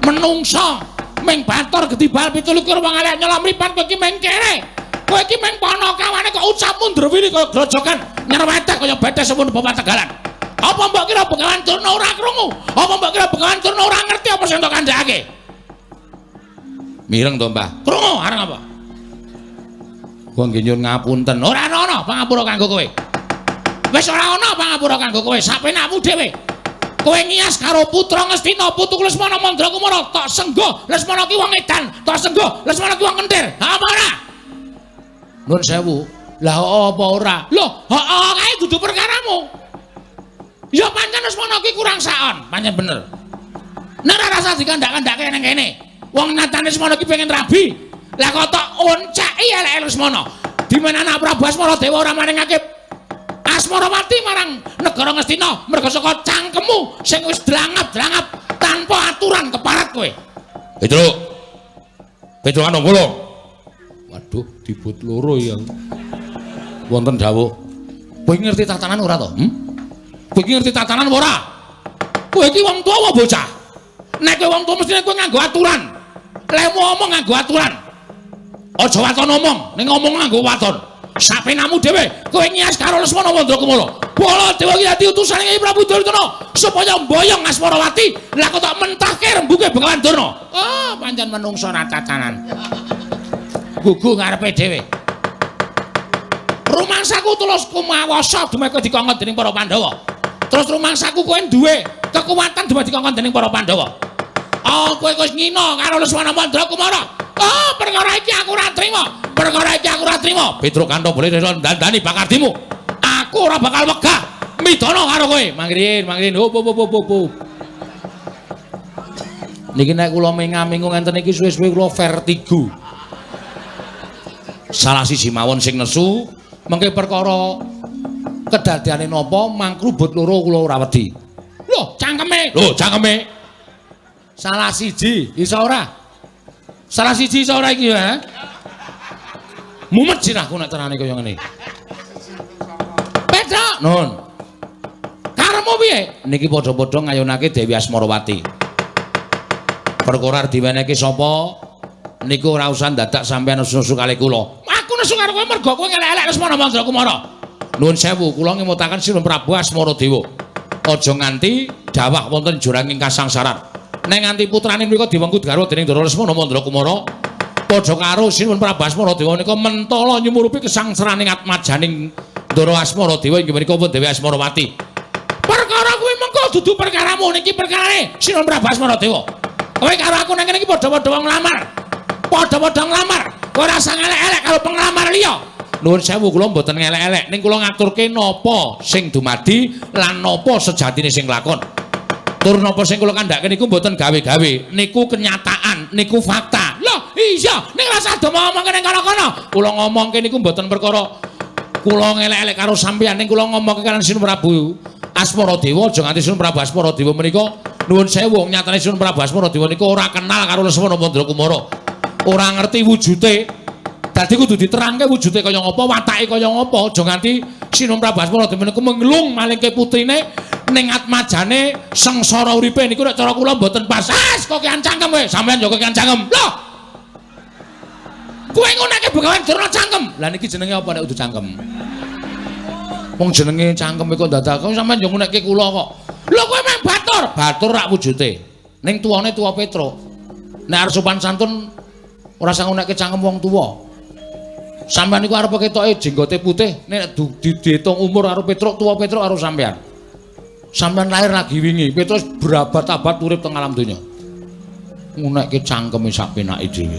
S1: Menungsa ming batur gedibal 27 wong elek nyola mripat kowe iki ming kene. Kowe iki meng panakawane kok ucap mundur wili kaya grojogan nyerwetek kaya betes semun Bapak Tegalan. Apa mbok kira Begawan Durna ora krungu? Apa mbok kira Begawan Durna ora ngerti apa sing entuk kandhake? Mireng to, Mbah. Krungu areng apa? Gua nggih nyuwun ngapunten. Ora ana pangapura kanggo kowe. Wis ora ana pangapura kanggo kowe, sapenakmu dhewe. Kowe ngias karo putra Ngastina, putu Lesmana Mandrakumara, tok senggo Lesmana ki wong edan, tok senggo Lesmana ki wong kentir. Apa ora? Nuwun sewu. Lah apa ora? Lho, heeh kae dudu perkaramu. Ya pancen Lesmana ki kurang saon, pancen bener. Nek ora rasa dikandak-kandake nang kene. Wong nyatane Lesmana ki pengen rabi. Lah kok tok onceki elek Lesmana. Dimana anak Prabu Asmara Dewa ora maningake Asmarawati marang negara Ngastina merga saka cangkemmu sing wis drangap-drangap tanpa aturan keparat kowe. Petruk. Petruk ana kula. Waduh, dibut loro ya. Wonten dawuh. Kowe ngerti tatanan ora to? Kowe ngerti tatanan ora? Kowe iki wong tuwa bocah. Nek kowe wong tuwa mestine kowe nganggo aturan. Lemu omong nganggo aturan. Aja waton omong, ning ngomong nganggo waton. Sapenamu dhewe kowe nyias karo Lesmana Mandrakumara. Baladewa ki dadi utusane Kyai Prabu Duryudana supaya mboyong Asmarawati. Lah kok tak mentahke rembuge Begawan Durna. Oh, pancen menungso ora tatanan. Gugu ngarepe dhewe. Rumangsaku tulus kumawasa dumeke dikongkon dening para Pandhawa. Terus rumangsaku kowe duwe kekuatan dumeke dikongkon dening para Pandhawa. Oh, kowe wis ngina karo Lesmana Mandrakumara. Oh, perkara iki aku ora trima. Perkara iki aku ora trima. Petruk Kanto boleh dandani Bakardimu. Aku ora bakal wegah midana karo kowe. Mangrin. Hop. Niki nek kula mengamingu ngenten iki suwe-suwe kula vertigo. Salah siji mawon sing nesu, mengke perkara kedadeane napa mangkrubut loro kula ora wedi. Lho, cangkeme. Salah siji, iso ora? Salah siji iso ora iki ya? Mumet sirahku nek terane kaya ngene. Petruk, nun. Karemu piye? Niki padha-padha ngayunake Dewi Asmarawati. Perkara diwenehke sapa? Niku ora usah dadak sampeyan nesu-nesu kalih kula. Aku nesu karo kowe mergo kowe ngelek-elek Lesmana Mandrakumara. Nuwun sewu, kula ngemutaken Sinuhun Prabu Asmaradewa. Aja nganti dawah wonten juranging kasangsaran. Nek nganti putrane menika diwengku garwa dening Ndara Lesmana Mandrakumara, padha karo Sinuhun Prabu Asmaradewa nika mentala nyumurupi kesangsaraning atmajaning Ndara Asmaradewa inggih menika Dewi Asmarawati. Perkara kuwi mengko dudu perkaramu, niki perkarane Sinuhun Prabu Asmaradewa. Kowe karo aku nang kene iki padha-padha wong nglamar. Padha-padha nglamar. Kowe ora usah ngelek-elek karo penglamar liya. Nuwun sewu kula mboten ngelek-elek, ning kula ngaturke napa sing dumadi lan napa sejatine sing lakon. Tur napa sing kula kandhake niku mboten gawe-gawe, niku kenyataan, niku fakta. Lho, iya, ning rasa do ngomong kene kono-kono. Kula ngomongke niku mboten perkara kula ngelek-elek karo sampeyan, ning kula ngomongke kalian Sinuhun Prabu Asmaradewa, aja nganti Sinuhun Prabu Asmaradewa menika nuwun sewu nyatane Sinuhun Prabu Asmaradewa niku ora kenal karo Lesmana Mandrakumara. Ora ngerti wujude. Dadi kudu diterangke wujude kaya ngapa, watake kaya ngapa, aja nganti Sinuhun Prabu Asmaradewa niku menglung malingke putrine ning atmajane sengsara uripe niku nek cara kula mboten pas. Kok kian cangkem kowe, sampean yo kian cangkem. Lho. Kowe ngunake Begawan Durna cangkem. Lah niki jenenge apa nek udu cangkem? Wong jenenge cangkem kok dadak kok sampean yo ngunake kula kok. Lho kowe meh batur. Batur rak wujude. Ning tuwane tuwa Petruk. Nek arep sopan santun ora sang ngunake cangkem wong tuwa. Sampeyan niku arep ketoke jenggote putih, nek diitung umur karo Petruk, tuwa Petruk karo sampeyan. Sampeyan lahir lagi wingi, Petrus berabad-abad urip teng alam donya. Ngunekke cangkeme sak penake dhewe.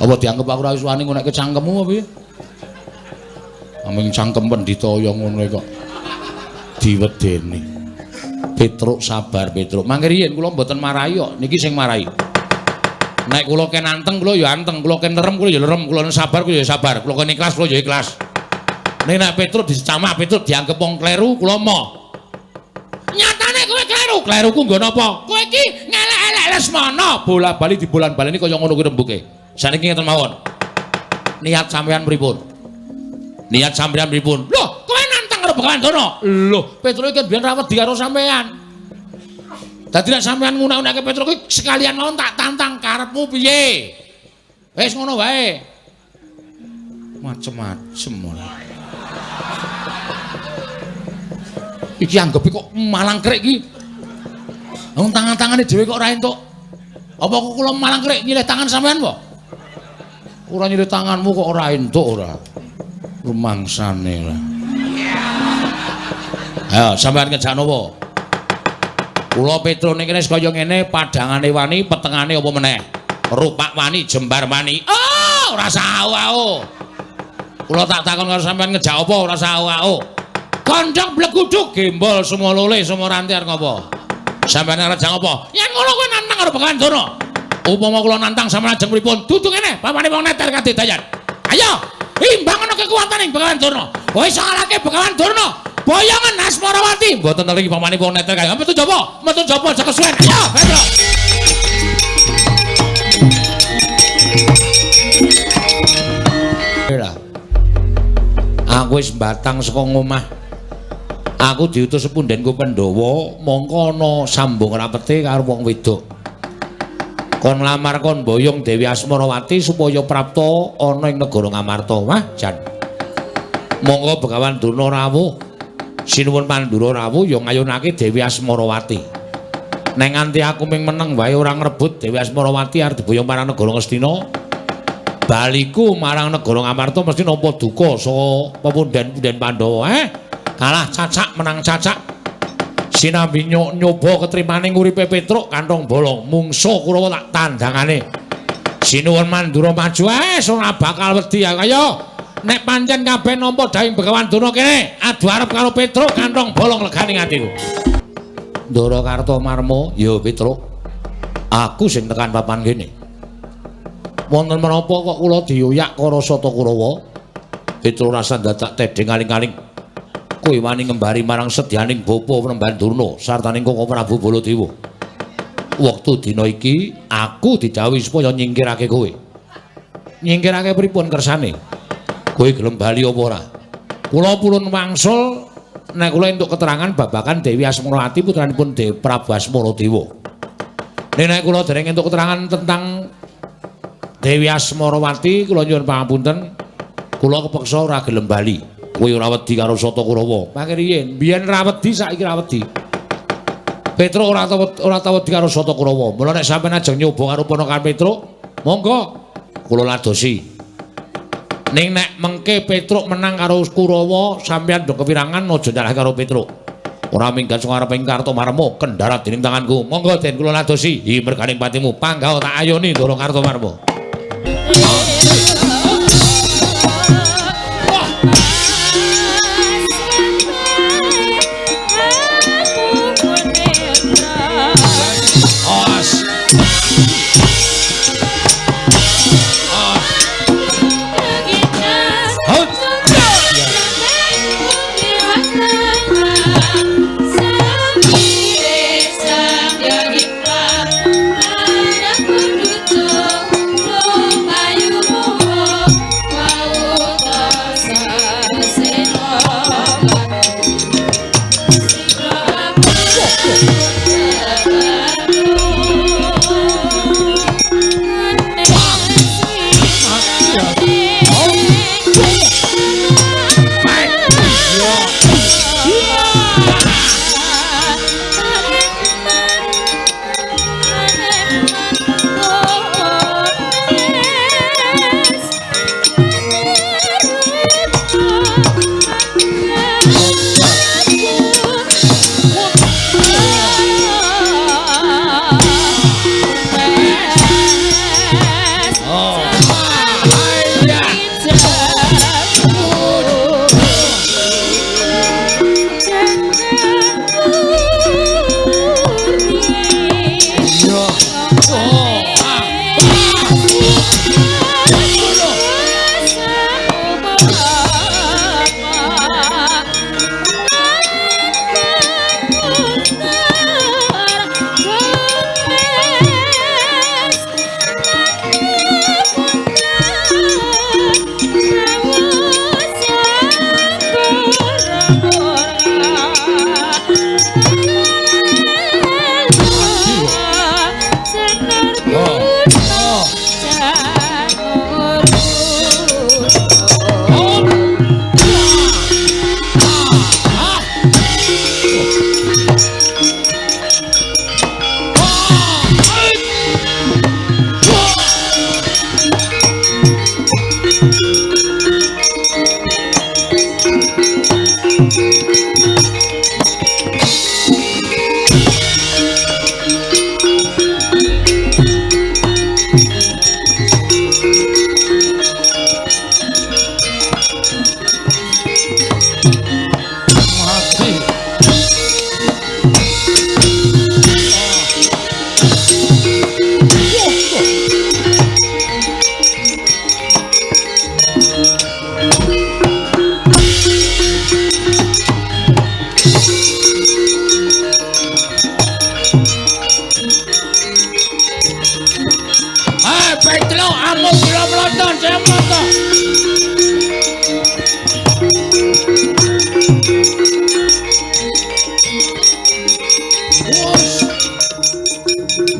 S1: Apa dianggep aku ora wani ngunekke cangkemmu apa piye? Aming cangkem pendhita kaya ngono kok diwedeni. Petruk sabar, Petruk. Mangke riyen kula mboten marahi kok, niki sing marahi. Nek kula ken anteng kula ya anteng, kula ken lerem kula ya lerem, kula sabar kula ya sabar, kula ken ikhlas kula ya ikhlas. Nek Petruk dicamak Petruk dianggep wong kleru, kula moh. Nyatane kowe kleru. Kleruku nggo napa? Kowe iki ngelek-elek Lesmana. Bola-bali dibolan-baleni kaya ngono kuwi rembuke. Saniki ngeten mawon. Niat sampean pripun? Niat sampean pripun? Lho, kowe nantang karo Begawan Durna. Lho, Petruk iki biyen ra wedi karo sampean. Dadi nek sampean ngunak-unake Petruk kuwi sekalian mawon tak tantang karepmu piye? Wis ngono wae. macem-macem. Iki anggepe kok malang krek iki. Wong tangan-tangane dhewe kok ora entuk. Apa kula malang krek nyilih tangan sampean apa? Ora nyilih tanganmu kok ora entuk ora. Rumangsane lah. Ayo sampean ngejak napa? Kula Petro ning kene kaya ngene, padhangane wani, petengane apa meneh? Rupak wani, jembar wani. Oh, ora sawu. Kula tak takon karo sampean ngejak apa ora sawu. Kondhong bleguduk gembol semua lole semua ranti arep ngopo? Sampeyan arep jang apa? Yen ngono kowe nantang karo Begawan Durna. Upama kula nantang sampeyan ajeng pripun? Dudu kene, pamane wong neter kadedayan. Ayo, imbang ana kekuwataning Begawan Durna. Kowe iso ngalahke Begawan Durna. Boyongan Asmarawati. Mboten ngerti pamane wong neter kae. Metu jaba aja kesuwen. Ayo, Petro. Aku wis batang saka ngomah. Aku diutus sepundhenku Pandhawa, mongko ana sambung rapete karo wong wedok. Kon lamar kon boyong Dewi Asmarawati supaya prapta ana ing negara Ngamarta. Wah, jan. Monggo Begawan Durna rawuh. Sinuwun Pandura rawuh ya ngayunake Dewi Asmarawati. Nek nganti aku ming meneng wae ora ngrebut Dewi Asmarawati arep diboyong marang negara Ngastina. Baliku marang negara Ngamarta mesti nampa duka saka pepundhen-pundhen Pandhawa. Kalah cacak menang cacak. Sinambi nyoba ketrimaning uripe Petruk kantong bolong mungsuh Kurawa tak tandangane. Sinuwun Mandura maju ora bakal wedi kaya nek pancen kabeh nampa dawuh Begawan Durna kene adu arep karo Petruk kantong bolong legane atiku. Ndara Kartomarma, ya Petruk. Aku sing tekan papan kene. Wonten menapa kok kula dioyak karo Sata Kurawa? Petruk rasa dadak tedeng aling-aling. Kowe wani ngembari marang sedyaning bapa Penemban Durna sartaning Koko Prabu Baladewa. Wektu dina iki aku didhawuhi supaya nyingkirake kowe. Nyingkirake pripun kersane? Kowe gelem bali apa ora? Kula purun wangsul nek kula entuk keterangan babagan Dewi Asmarawati putranipun Dewi Prabu Asmaradewa. Nek kula dereng entuk keterangan tentang Dewi Asmarawati, kula nyuwun pangapunten. Kula kepeksa ora gelem bali. Kowe ora wedi karo Sata Kurawa. Pakiriyen, biyen ra wedi saiki ra wedi. Petruk ora tau wedi karo Sata Kurawa. Mula nek sampeyan ajeng nyoba karo ponakan Petruk, monggo kula ladosi. Ning nek mengke Petruk menang karo Kurawa, sampeyan do kepirangan aja nyalah karo Petruk. Ora minggat sing arep ing Kartomarma kendharat dening tanganku. Monggo den kula ladosi. Hi merganing patimu, panggawa tak ayoni Ndara Kartomarma.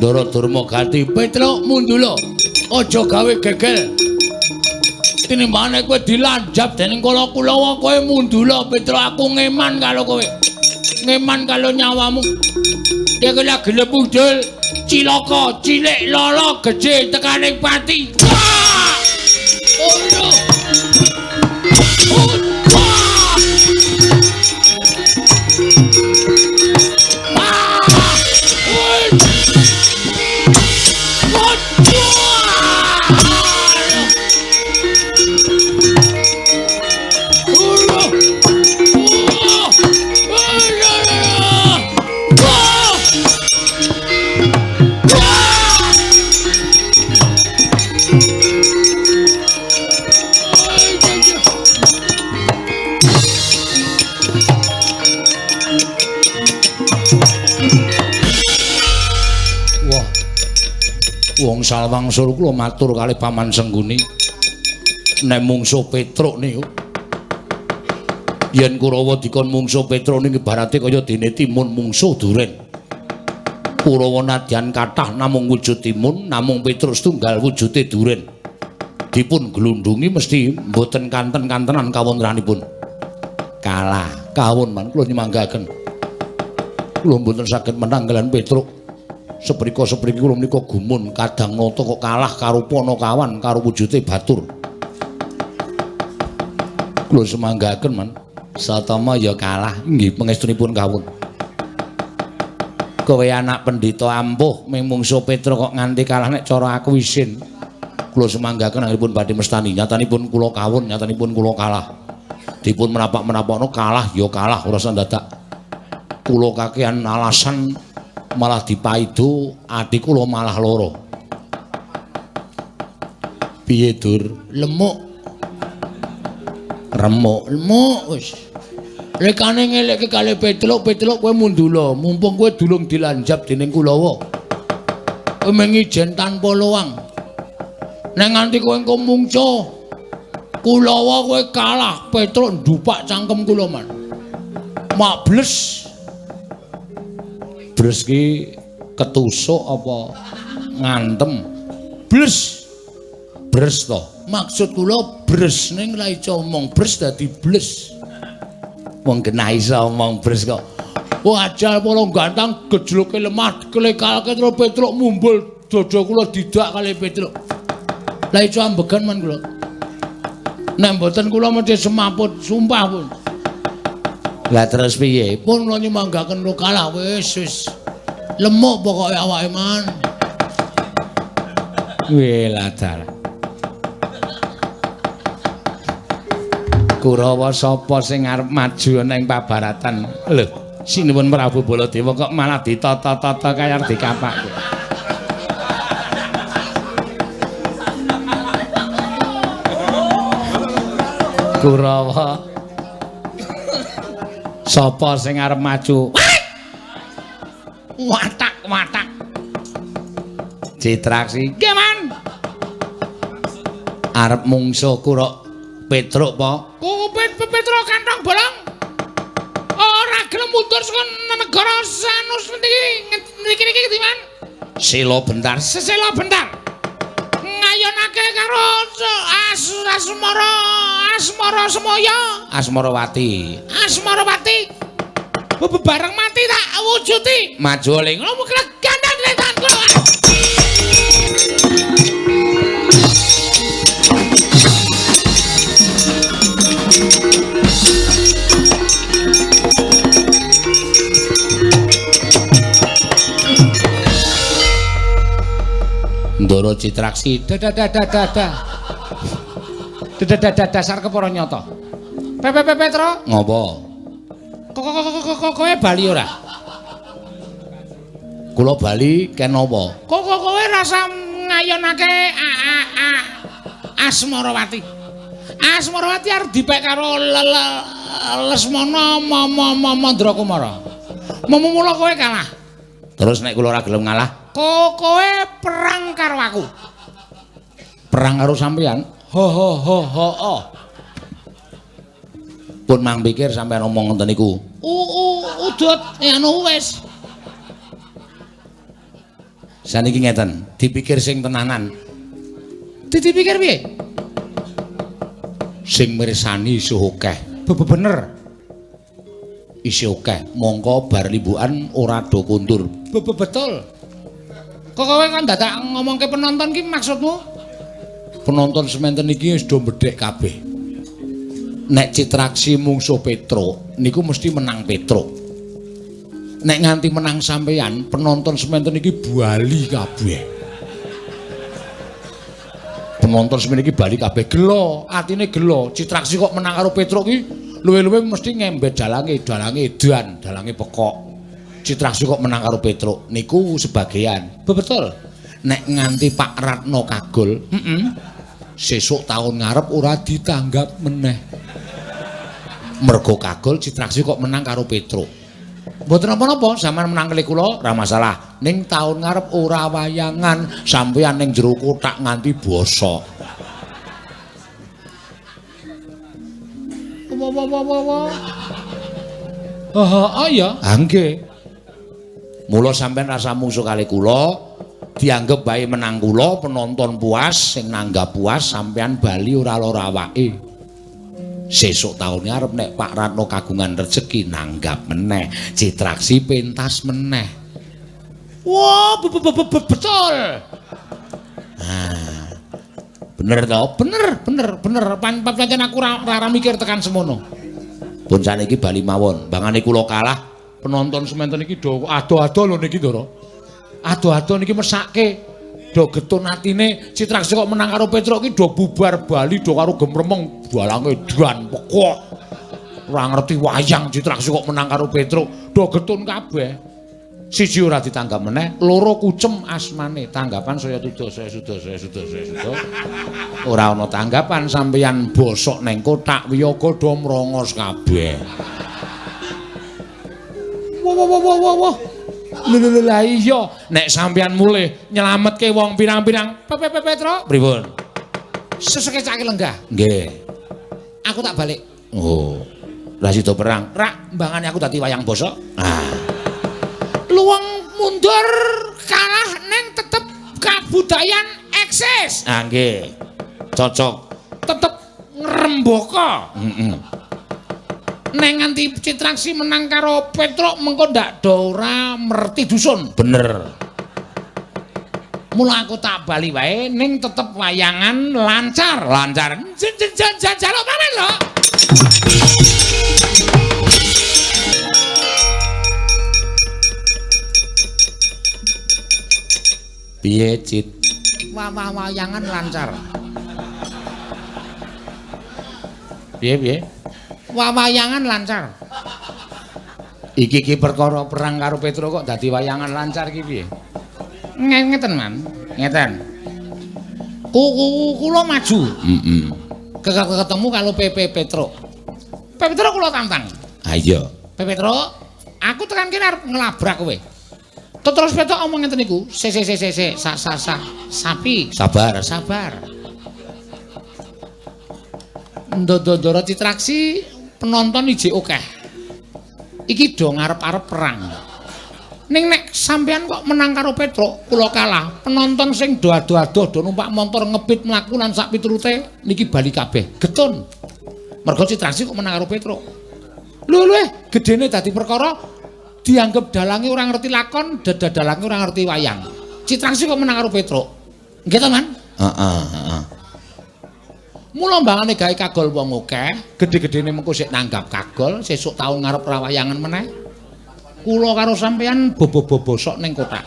S1: Ndara Durmagati, Petruk mundula. Aja gawe gegel. Tinimbane kowe dilanjap dening Kulawa kowe mundula, Petruk aku ngeman karo kowe. Ngeman karo nyawamu. Dia kena gelem mundul, cilaka, cilik, lolo, gedhe tekaning pati. Wah! Oh no. Wong salwangsul kula matur kalih Paman Sengguni. Nek mungsuh Petruk niku. Yen Kurawa dikon mungsuh Petruk niku ibarate kaya dene timun mungsuh duren. Kurawa nadyan kathah namung wujud timun, namung Petruk setunggal wujude duren. Dipun glundhungi mesti mboten kanten-kantenan kawontenanipun. Kalah, kawon man kula nyemanggaken. Kula mboten saged menang kaliyan Petruk. Seprika-sepriki kula menika gumun kadang nata kok kalah karo Panakawan karo wujude batur. Kula semanggaken man, satama ya kalah nggih pangestunipun kawon. Kowe anak pendhita ampuh ming mungsuh Petruk kok nganti kalah nek cara aku isin. Kula semanggaken anggipun badhe mestani nyatanipun kula kawon, nyatanipun kula kalah. Dipun menapak-menapakno kalah ya kalah ora usah dadak. Kula kakehan alasan malah dipaido adik kula malah loro. Piye Dur? Lemuk. Remuk wis. Rekane ngelekke kalih Petruk kowe mundula, mumpung kowe dulung dilanjap dening Kulawa. Kowe mengijen tanpa luang. Nek nganti kowe engko mungco, Kulawa kowe kalah, Petruk ndupak cangkem kula man. Mak bles. Bres ki ketusuk apa ngantem? Bles. Bres to. Maksud kula bres ning ra iso omong bres dadi bles. Wong kena iso omong bres kok. Wajal para gantang gejluke lemah klekalke terus Petruk mumbul dada kula didak kali Petruk. Lah iso ambegan man kula. Nek mboten kula mesti semaput sumpah pun. Lah terus piye? Pun kula nyemanggaken kula kalah wis. Lemuk pokoke awake man. Weh ladar. Kurawa sapa sing arep maju ana ing pabaratan? Lho, sinuwun Prabu Baladewa kok malah ditata-tata kaya dikapak. Kurawa sapa sing arep maju? Watak. Citraksi. Nggih, Man. Arep mungsuh Kura Petruk apa? Petruk kantong bolong. Ora gelem mundur saka negara sanus niki ndi, Man? Sela bentar. Sela bentar. Ngayonake karo Asmara Semoyo. Asmarawati. Bebareng mati tak wujuti. Maju ling ngono gandhan retan kula. Ndara Citraksi dasar kepara nyata. Petro. Ngopo? Kowe bali ora? Kula bali ken apa? Kowe rasa ngayonake Asmarawati. Asmarawati arep dipek karo Lesmana Mandrakumara. Mula kowe kalah. Terus nek kula ora gelem ngalah, kowe perang karo aku. Perang karo sampeyan? Ho. Pun mang pikir sampeyan omong ngoten niku. Udut anu wis. Saniki ngeten, dipikir sing tenanan. Dipikir piye? Sing mirsani isih akeh. Bener. Isih akeh. Mongko bar limbukan ora do kundur. Betul. Kok kowe kan dadak ngomongke penonton ki maksudmu? Penonton sementen iki wis do mbedhek kabeh. Nek Citraksi mungsuh Petruk niku mesti menang Petruk. Nek nganti menang sampeyan, penonton sementen iki bali kabeh. Penonton sementen iki bali kabeh gelo, atine gelo. Citraksi kok menang karo Petruk ki luwe-luwe mesti ngembet dalange edan, dalange pekok. Citraksi kok menang karo Petruk niku sebagian. Betul. Nek nganti Pak Ratno kagol, sesuk tahun ngarep ora ditanggap meneh. Mergo kagol Citraksi kok menang karo Petruk. Mboten napa-napa, sampean menang kali kula ora masalah. Ning tahun ngarep ora wayangan, sampeyan ning jero kotak nganti bosok. Ya, nggih. Mula sampean rasa mungsuh kali kula, dianggep bae menang kula, penonton puas, sing nanggap puas, sampean bali ora lara awake. Sesuk taun ngarep nek Pak Ratno kagungan rezeki nanggap meneh, Citraksi pentas meneh. Wah, betul. Nah, bener to? Bener. Pancen aku ora mikir tekan semono. Pun saniki bali mawon, bangane kula kalah, penonton sementen iki do ado-ado lho niki Ndara. Ado-ado niki mesake. Do getun atine Citraksi kok menang karo Petruk ki do bubar bali do karo gemremeng balange edan pekok. Ora ngerti wayang Citraksi kok menang karo Petruk do getun kabeh. Siji ora ditanggap meneh, loro kucem asmane. Tanggapan saya sudah. Ora ana tanggapan sampeyan bosok neng kotak wiyaga do mrongos kabeh. Wah. Lha iya, nek sampeyan mulih nyelametke wong pirang-pirang, Petruk, pripun? Sesekecake lenggah. Nggih. Aku tak balik. Oh. Lah sida perang. Rak, mbangane aku dadi wayang bosok. Ah. Luweng mundur kalah ning tetep kabudayan eksis. Ah nggih. Cocok. Tetep ngrembaka. Neng nganti Citraksi menang karo Petruk mengko ndak do ora merti dusun. Bener. Mula aku tak bali wae ning tetep wayangan lancar. Jaluk pamen lho. Piye Cit? Wayangan lancar. Piye? Wayangan lancar. Iki perkara perang karo Petruk kok dadi wayangan lancar iki piye? Ngeten man, ngeten. Kula maju. Ketemu kalau Petruk. Petruk kula tantang. Ha iya. Petruk, aku tekan kene arep ngelabrak kowe. Terus Petruk omong ngeten niku. Sapi. Sabar. Ndara Citraksi penonton iji akeh. Iki do ngarep-arep perang. Ning nek sampeyan kok menang karo Petruk, kula kalah. Penonton sing do ado-ado do numpak motor ngebit mlaku lan sak piturute niki bali kabeh. Getun. Mergo Citraksi kok menang karo Petruk. Lho, gedene dadi perkara dianggep dalange ora ngerti lakon, dalange ora ngerti wayang. Citraksi kok menang karo Petruk. Nggih to, Man? Heeh. Mula mbangane gawe kagol wong akeh, gedhe-gedhene mengko sik nanggap kagol, sesuk taun ngarep rawayangan meneh. Kula karo sampeyan bobo-bobosok ning kotak.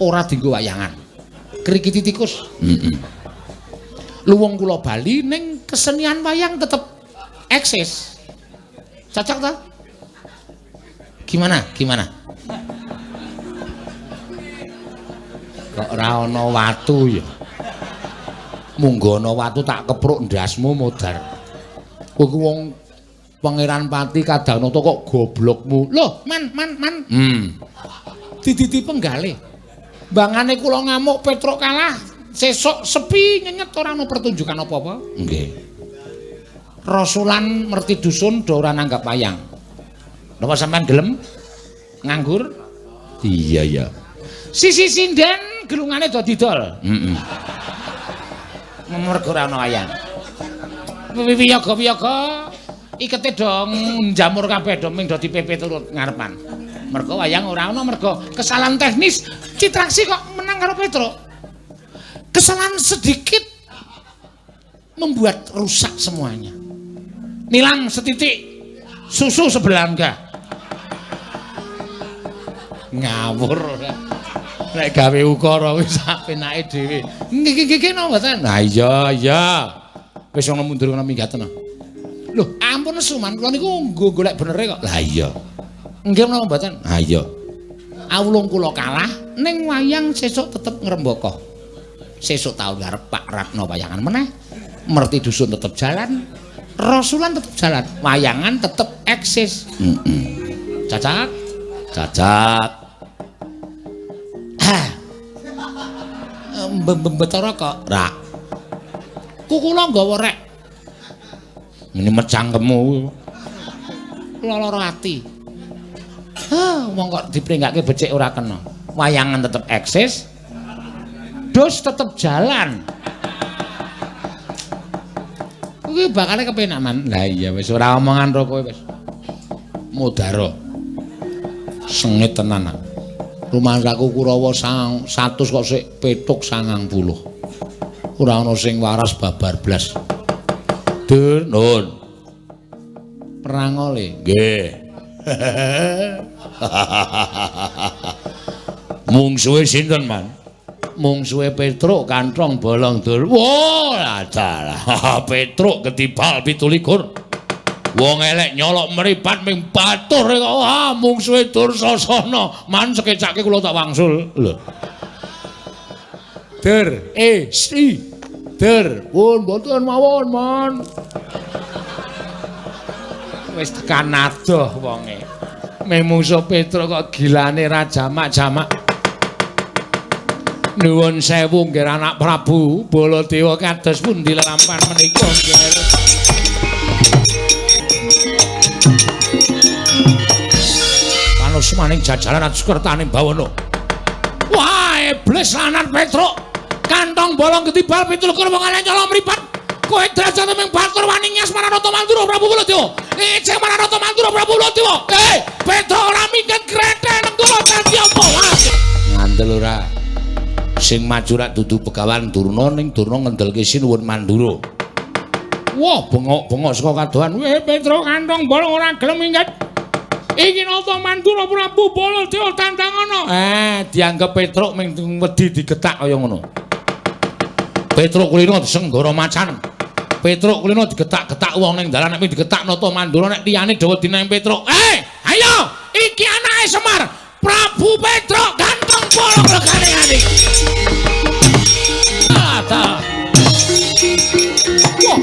S1: Ora dienggo wayangan. Krikiti tikus. Luwung kula bali ning kesenian wayang tetep eksis. Cocok ta? Gimana? Kok ora ana watu ya? Munggono watu tak kepruk ndasmu modar. Kowe wong Pangeran Pati Kadanata kok goblokmu. Loh, man. Diditi penggalih. Bangane kula ngamuk Petruk kalah, sesuk sepi nyenyet ora ana pertunjukan apa-apa. Nggih. Rasulan merti dusun do ora nanggap wayang. Napa sampean gelem nganggur? Iya.
S2: Sisi sinden gelungane do didol.
S1: Heeh.
S2: Mergo ora ana wayang. Wiyaga-wiyaga ikete dong njamur kabeh do ming do dipepe turut ngarepan. Mergo wayang ora ana mergo kesalahan teknis Citraksi kok menang karo Petro. Kesalahan sedikit membuat rusak semuanya. Nilang setitik susu sebelangga. Ngawur. Nek gawe ukara wis apenake dhewe. Nggih napa mboten?
S1: Nah iya. Wis ana mundur ana minggatena.
S2: Lho, ampun Suman, kula niku golek benere kok.
S1: Lah iya.
S2: Nggih napa mboten?
S1: Ah iya.
S2: Awulung kula kalah ning wayang sesuk tetep ngrembaka. Sesuk taun ngarep Pak Ratna wayangan meneh. Merti dusun tetep jalan. Rasulan tetep jalan. Wayangan tetep eksis.
S1: Heeh. Cacat.
S2: Betara kok.
S1: Rak.
S2: Kukula nggawa rek.
S1: Ini mecangkemmu.
S2: Lara ati. Wong kok dipringgake becik ora kena. Wayangan tetep eksis. Dus tetep jalan. Kuwi bakale kepenak man.
S1: Lah iya wis ora omongan ro kowe wis. Mudaro. Sengit tenan.
S2: Rumangsaku Kurawa 100 kok sik petuk 90. Ora ana sing waras babar blas.
S1: Dur nun.
S2: Perang oleh.
S1: Nggih. Mungsuhe sinten, Man?
S2: Mungsuhe Petruk Kanthong Bolong Dur.
S1: Wah, dalah. Petruk ketibal 17. Wong elek nyolok meripat ming batur kok. Wah, mungsuhe Dursasana. Man sekecake kula tak wangsul. Lho.
S2: Dur, si. Dur, pun mboten mawon, Man. Wis tekan adoh wonge. Meh mungsuh Petruk kok gilane ra jamak-jamak. Nuwun sewu nggih anak Prabu Baladewa kados pundi lelampahan menika nggih. Panusmaning jajalan Sukertaning Bawana. Wah, iblis lanang Petruk. Kantong bolong ketibal 17 wong elek nyolong mripat. Kowe derajate ming batur wani nyas Maranata Mandura Prabu Baladewa. Ijeng Maranata Mandura Prabu Baladewa. Petruk ora minggat grete nenggala dadi apa?
S1: Ngandel ora. Sing maju rak dudu Begawan Durna ning Durna ngendelke Sinuwun Mandura.
S2: Wah, bengok-bengok saka kadohan. Petruk kantong bolong ora gelem minggat. Iki nata Mandura Prabu Baladewa tandangana.
S1: Dianggep Petruk ming wedi digetak kaya ngono. Petruk kulino disenggara macan. Petruk kulino digetak-getak wong ning dalan nek digetak nata Mandura nek liyane dawa dina Petruk. Ayo, iki anake Semar. Prabu Petruk ganteng bolong regane ati. Ta. Wah.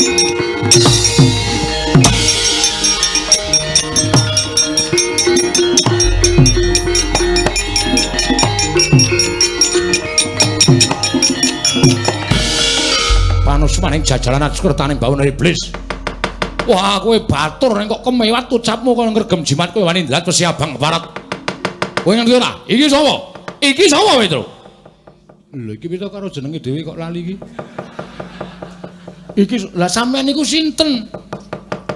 S1: Panusmaning jajalan Sukertaning Bawana iblis. Wah, kowe batur nek kok kemewat ucapmu kaya ngregem jimat kowe wani ndelat wesi abang barat. Kowe ngerti ora? Iki sapa? Iki sapa Petruk? Lho iki pita karo jenenge dhewe kok lali iki. Iki lah sampean niku sinten?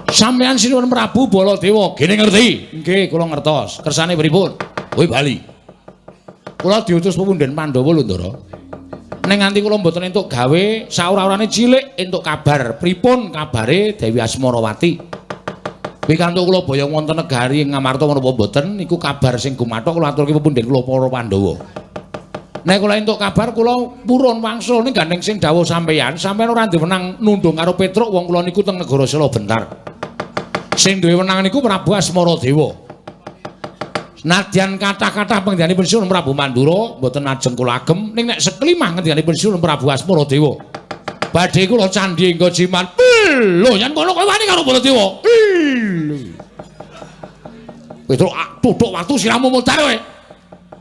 S1: Sampean Sinuwun Prabu Baladewa, gene ngerti? Nggih, kula ngertos. Kersane pripun? Kowe bali. Kula diutus pepunden Pandhawa lho, Ndara. Ning nganti kula mboten entuk gawe, saura-urane cilik entuk kabar. Pripun kabare Dewi Asmarawati? Pikantuk kula boyong wonten negari Ngamarta menapa mboten niku kabar sing gumathok kula aturke pepunden kula para Pandhawa. Nek kula entuk kabar kula purun wangsul ning gandeng sing dawuh sampeyan ora diwenang nundung karo Petruk wong kula niku teng negara Sela Bentar. Sing duwe wenang niku Prabu Asmaradewa. Nadyan kathah-kathah panggendanipun Sinuwun Prabu Mandura mboten ajeng kula agem ning nek seklimah ngendikanipun Sinuwun Prabu Asmaradewa. Badhe kula candhi engko jimat. Lho yen kono kowe wani karo Baladewa. Petruk tuthuk waktu siramu mudhar kowe.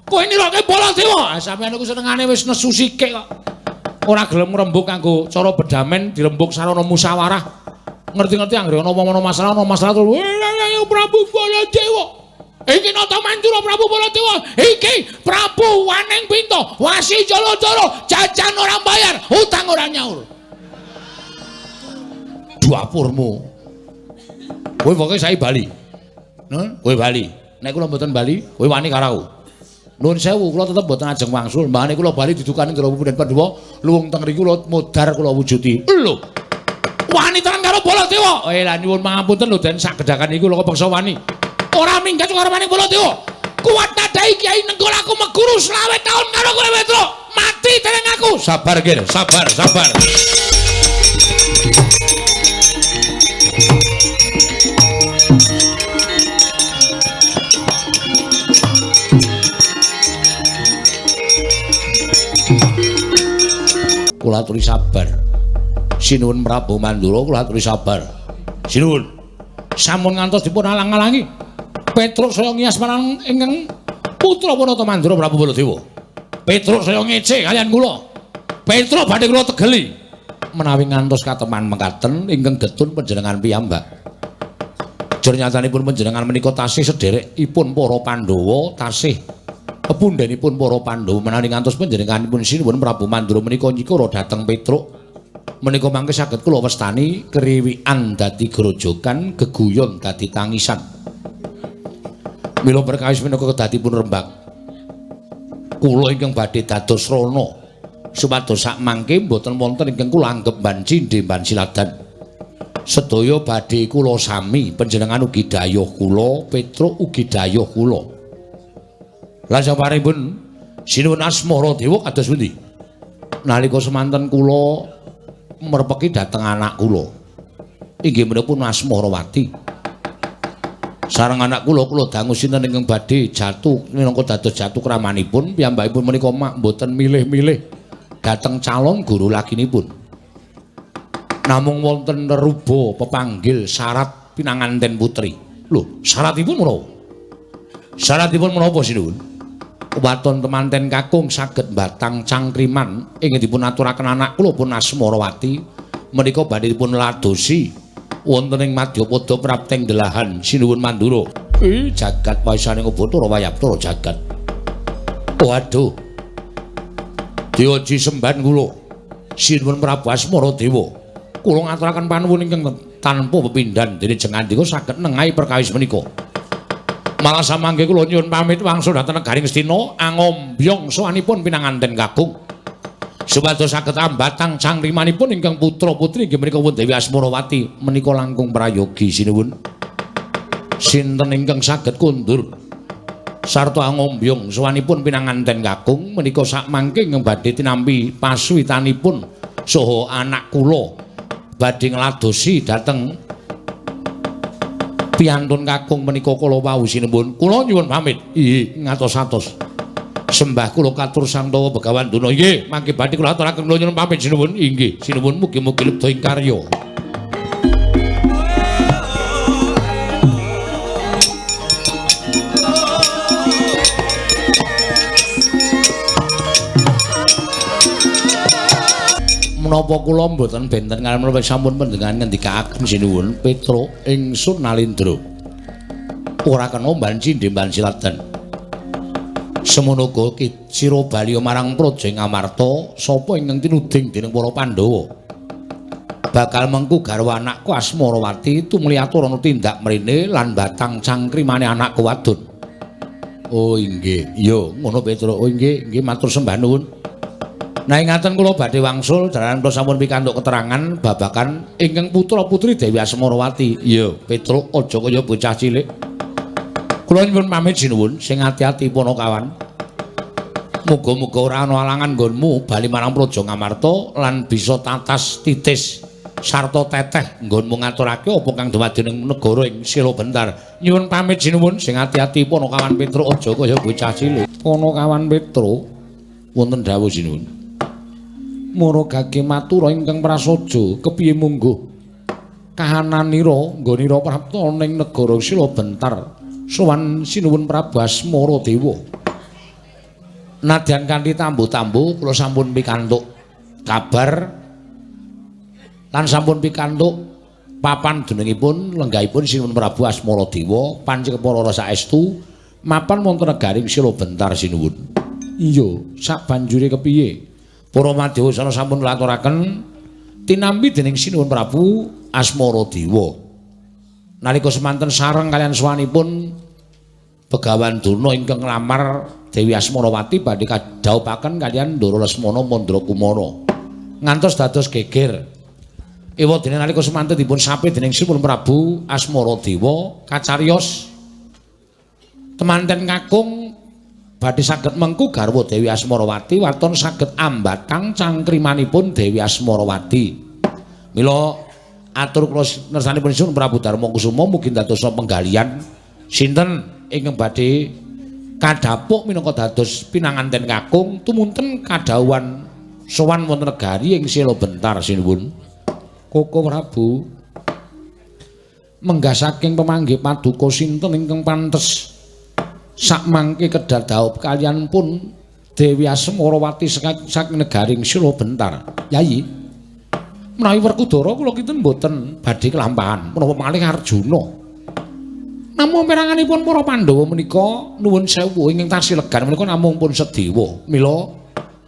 S1: Kowe niroke Baladewa. Sampeyan niku senengane wis nesu sikik kok. Ora gelem ngrembug kanggo cara bedamen dirembug sarana musyawarah. Ngerti-ngerti anggere ana masalah terus Prabu Baladewa.
S2: Iki nata Mandura Prabu Baladewa, iki Prabu Waning Pinto, wasi jolo-jolo, jajan ora bayar, utang ora nyaur. Dapurmu. Kowe pokoke sae bali. Kowe bali. Nek kula mboten bali, kowe wani karo aku. Nuwun sewu, kula tetep mboten ajeng wangsul. Mbahane kula bali didukani karo Punden Pandhawa, luwung teng mriku kula modar kula wujuti. Lho. Wani tenan karo Baladewa. Lah nyuwun pangapunten lho Den sak gedhakan iku lho kok bangsa wani. Ora minggat karo maning Baladewa. Kuwat nadai Kyai Nenggala aku meguru 20 taun karo kowe Petro. Mati dereng aku. Sabar Gir, sabar. Kula aturi sabar. Sinuwun Prabu Mandura kula aturi sabar. Sinuwun. Sampun ngantos dipun alang-alangi. Petruk saya ngias marang ingkang putra Panata Mandura Prabu Baladewa. Petruk saya ngece kalian kula. Petruk badhe kula tegeli. Menawi ngantos kateman mekaten ingkang getun panjenengan piyambak. Jur nyatanipun panjenengan menika tasih sederekipun para Pandhawa, tasih pundhenipun para Pandhawa menawi ngantos panjenenganipun sinuwun Prabu Mandura menika nyikara dhateng Petruk. Menika mangke saged kula wastani kriwikan dadi grojogan, geguyon dadi tangisan. Mila perkawis menika kedatipun rembag. Kula ingkang badhe dados rana supados sak mangke boten wonten ingkang kula anggep ban cindhe ban siladan. Sedaya badhe kula sami, panjenengan ugi dayuh kula, Petruk ugi dayuh kula. Lan sabaripun sinuwun asmara dewa kados pundi? Nalika semanten kula merpeki dhateng anak kula. Inggih menika Asmarawati. Sareng anak kula dangu sinten ingkang badhe jatuh minangka dados jatuh kramanipun piyambakipun menika mboten milih-milih dhateng calon guru laginipun. Namung wonten ruba pepanggil syarat pinanganten putri. Lho, syaratipun menapa? Syaratipun menapa sinuwun? Waton temanten kakung saged batang cangkriman ingkang dipun aturaken anak kula pun Asmarawati menika badhe dipun ladosi wonten ing Madyapada prapteng delahan sinuwun Mandura. Jagat paisane Bathara Wayaptara jagat. Waduh. Dioji semban kula. Sinuwun Prabu Asmaradewa. Kula ngaturaken panuwun ingkang tanpa pepindhan dene jengandika saged nengahi perkawis menika. Malah samangke kula nyuwun pamit wangsul dhateng negaring Astina angombyong sowanipun pinanganten kakung. Supados saged ambatang cangrimanipun ingkang putra putri inggih menika Dewi Asmarawati menika langkung prayogi sinuwun. Sinten ingkang saged kundur sarta angombyong sowanipun pinanganten kakung menika sakmangke ingkang badhe tinampi pasuwitanipun saha anak kula badhe ngladosi dhateng piyantun kakung menika kula wau sinuwun. Kula nyuwun pamit. Nggih, ngatos-atos. Sembah kula katur Santawa Begawan Duna. Nggih, mangke badhe kula aturaken kula nyuwun pamit sinuwun. Inggih, sinuwun mugi-mugi lebda ing karya. Menapa kula mboten benten kaliyan menapa sampun panjenengan ngendikaaken sinuwun Petruk ingsun Nalindra. Ora kena mban cindhe mban siladan. Semono uga sira bali marang Praja Ngamarta sapa ingkang tinuding dening para Pandhawa. Bakal mengku garwa anakku Asmarawati tumuli atur ana tindak mrene lan batang cangkrimane anakku wadon. Oh inggih, iya ngono Petruk. Oh inggih, nggih matur sembah nuwun. Nah ingatan kula badhe wangsul jalaran kula sampun pikantuk keterangan babagan ingkang putra putri Dewi Asmarawati. Iya, Petruk aja kaya bocah cilik. Kula nyuwun pamit sinuwun, sing ati-ati Panakawan. Muga-muga ora ana alangan nggonmu bali marang Praja Ngamarta lan bisa tatas titis sarta teteh nggonmu ngaturake apa kang dumadi ning negara ing Sila Bentar. Nyuwun pamit sinuwun, sing ati-ati Panakawan Petruk aja kaya bocah cilik. Panakawan Petruk wonten dawuh sinuwun. Murugake matura ingkang prasaja kepiye mungguh kahananira nggonira prapta ning negara Sila Bentar. Sowan sinuwun Prabu Asmaradewa. Nadyan kanthi tambu-tambu kula sampun pikantuk kabar lan sampun pikantuk papan jenengipun lenggahipun sinuwun Prabu Asmaradewa panci kepara saestu
S1: mapan wonten negaring Sila Bentar sinuwun. Iya, sak banjure kepiye? Para Madyawisana sampun ngaturaken tinampi dening Sinuwun Prabu Asmaradewa. Nalika semanten sareng kalian swanipun Begawan Durna ingkang nglamar Dewi Asmarawati badhe kadhawuhaken kalian Ndara Lesmana Mandrakumara. Ngantos dados geger. Ewadene nalika semanten dipun sapi dening Sinuwun Prabu Asmaradewa kacariyos temanten kakung badhe saged mengku garwa Dewi Asmarawati waton saged ambatang cangkrimanipun Dewi Asmarawati. Mila atur kula nersanipun Sinuwun Prabu Darmakusuma mugi dadosa penggalian sinten ingkang badhe kadhapuk minangka dados pinanganten kakung tumunten kadhawuhan sowan wonten negari ing Sila Bentar sinuwun. Koko Prabu menggah saking pamanggih paduka sinten ingkang pantes sakmangke kedadhawuh kaliyan pun Dewi Asmarawati saking negaring Sila Bentar. Yayi, menawi Werkudara kula kinten mboten badhe kelampahan menapa malih Arjuna. Namung peranganipun para Pandhawa menika nuwun sewu ingkang taksih legan menika namung pun Sedewa. Mila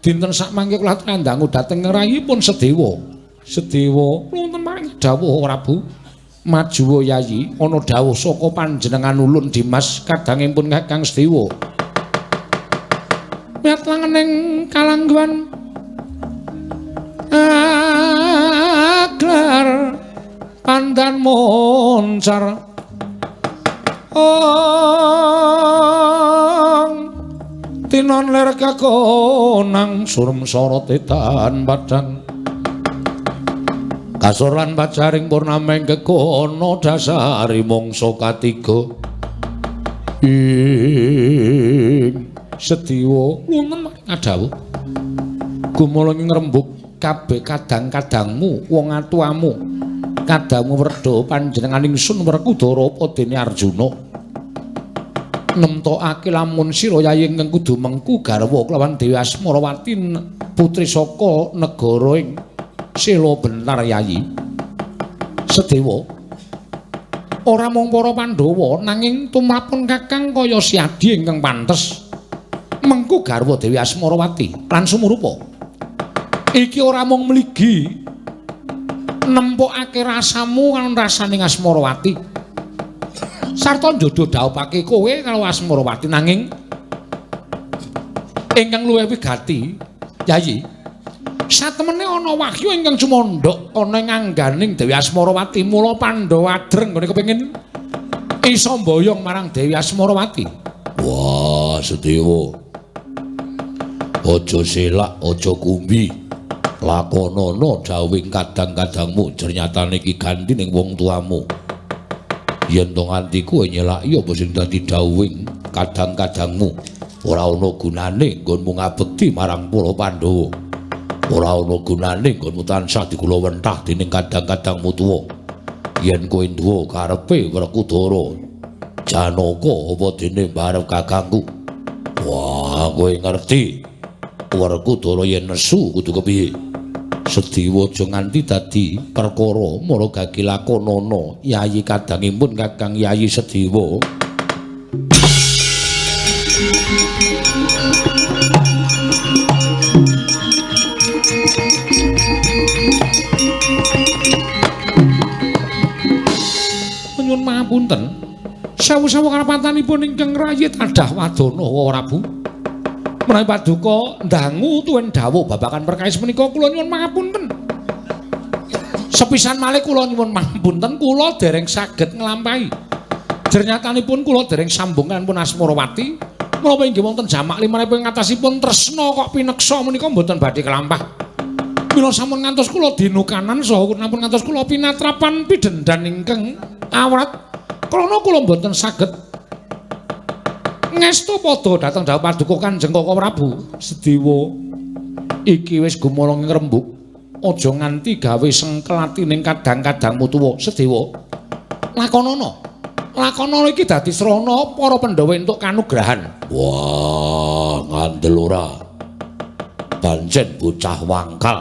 S1: dinten sakmangke kula kandangu dhateng rayipun Sedewa. Sedewa wonten maring dawuh Prabu. Maju Yayi ana dawuh saka panjenengan ulun Dimas kadangipun Kakang Sedewa. Miat langening kalangguan aglar pandan moncar tinon ler kakonang surem sorot etan padang kasor lan pacaring purnameng kekono dasari mangsa katiga ing Sedewa wonten ngadhawuh gumala ing rembug kabeh kadang-kadangmu wong atuamu kadangmu werda panjenengan ingsun Werkudara apa dene Arjuna nemtokake lamun sira Yayi ingkang kudu mengku garwa kelawan Dewi Asmarawati putri saka negara ing Sila Bentar Yayi. Sedewa ora mung para Pandhawa nanging tumrapun Kakang kaya Siadi ingkang pantes mengku garwa Dewi Asmarawati lan sumurupa iki ora mung mligi nempokake rasamu kan rasaning Asmarawati sarta njodo dhawuhake kowe karo Asmarawati nanging ingkang luwih wigati Yayi satemene ana wahyu ingkang cumandhak ana ing angganing Dewi Asmarawati mula Pandhawa adreng nggone kepengin isa mboyong marang Dewi Asmarawati. Wah Sedewa aja selak aja kumbi lakonana dawing kadang-kadangmu ternyatane iki ganti ning wong tuamu. Yen to nganti kowe nyelaki apa sing dadi dawing kadang-kadangmu ora ana gunane nggonmu ngabekti marang para Pandhawa. Ora ana gunane nggonmu tansah dikula-wentah dening kadang-kadangmu tuwa. Yen kowe duwe karepe Werkudara Janaka apa dene barep kakangku. Wah, kowe ngerti Werkudara yen nesu kudu kepiye? Sedewa aja nganti dadi perkara mara gagi lakonana Yayi kadangipun Kakang Yayi Sedewa. Nyuwun pangapunten. Sawu-sawu karapatanipun ingkang rayi tadah wadana Prabu. Menawi paduka ndangu tuwin dawuh babagan perkawis menika kula nyuwun pangapunten. Sepisan malih kula nyuwun pangapunten kula dereng saged nglampahi. Jernyatanipun kula dereng sambung kanipun Asmarawati. Menapa inggih wonten jamak limanipun ngatasipun tresna kok pineksa menika mboten badhe kelampah. Mila sampun ngantos kula dinukanan saha sampun ngantos kula pinatrapan pidendhan ingkang awrat. Krana kula mboten saged ngestu padha dhateng dawuh paduka Kanjeng Koko Prabu. Sedewa iki wis gumolong ing rembug aja nganti gawe sengkel atining kadang-kadangmu tuwa. Sedewa lakonana iki dadi srana para Pandhawa entuk kanugrahan. Wah ngandel ora pancen bocah wangkal.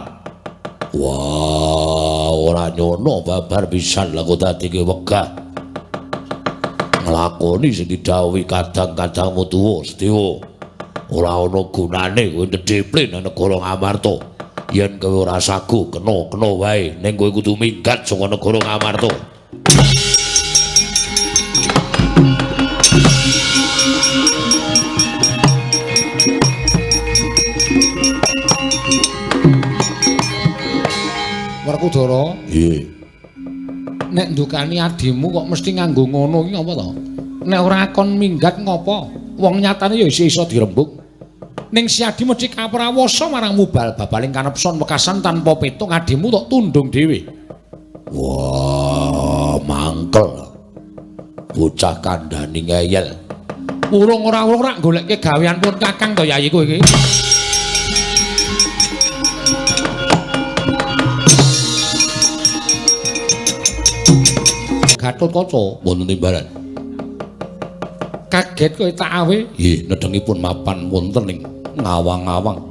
S1: Wah ora nyono babar pisan lha kok dadi wegah nglakoni sing didhawuhi kadang-kadangmu tuwa Sedewa. Ora ana gunane kowe ndheplin nang negara Ngamarta. Yen kowe ora sagu kena wae ning kowe kudu minggat saka negara Ngamarta.
S2: Werkudara,
S1: Nggih.
S2: nek ndukani adimu kok mesti nganggo ngono iki ngapa to? Nek ora kon minggat ngopo? Wong nyatane ya isih iso dirembug. Ning si Adi mesti kaprawasa marang Mubal babaling kanepson wekasan tanpa petung adimu tok tundung dhewe.
S1: Wah, mangkel. Bocah kandhani ngeyel.
S2: Urung ora goleke gawean pun Kakang to Yayi kowe iki. Gatotkaca
S1: Wonten timbalan.
S2: kaget kowe tak awe.
S1: Nggih, nedhengipun mapan wonten ing ngawang-awang.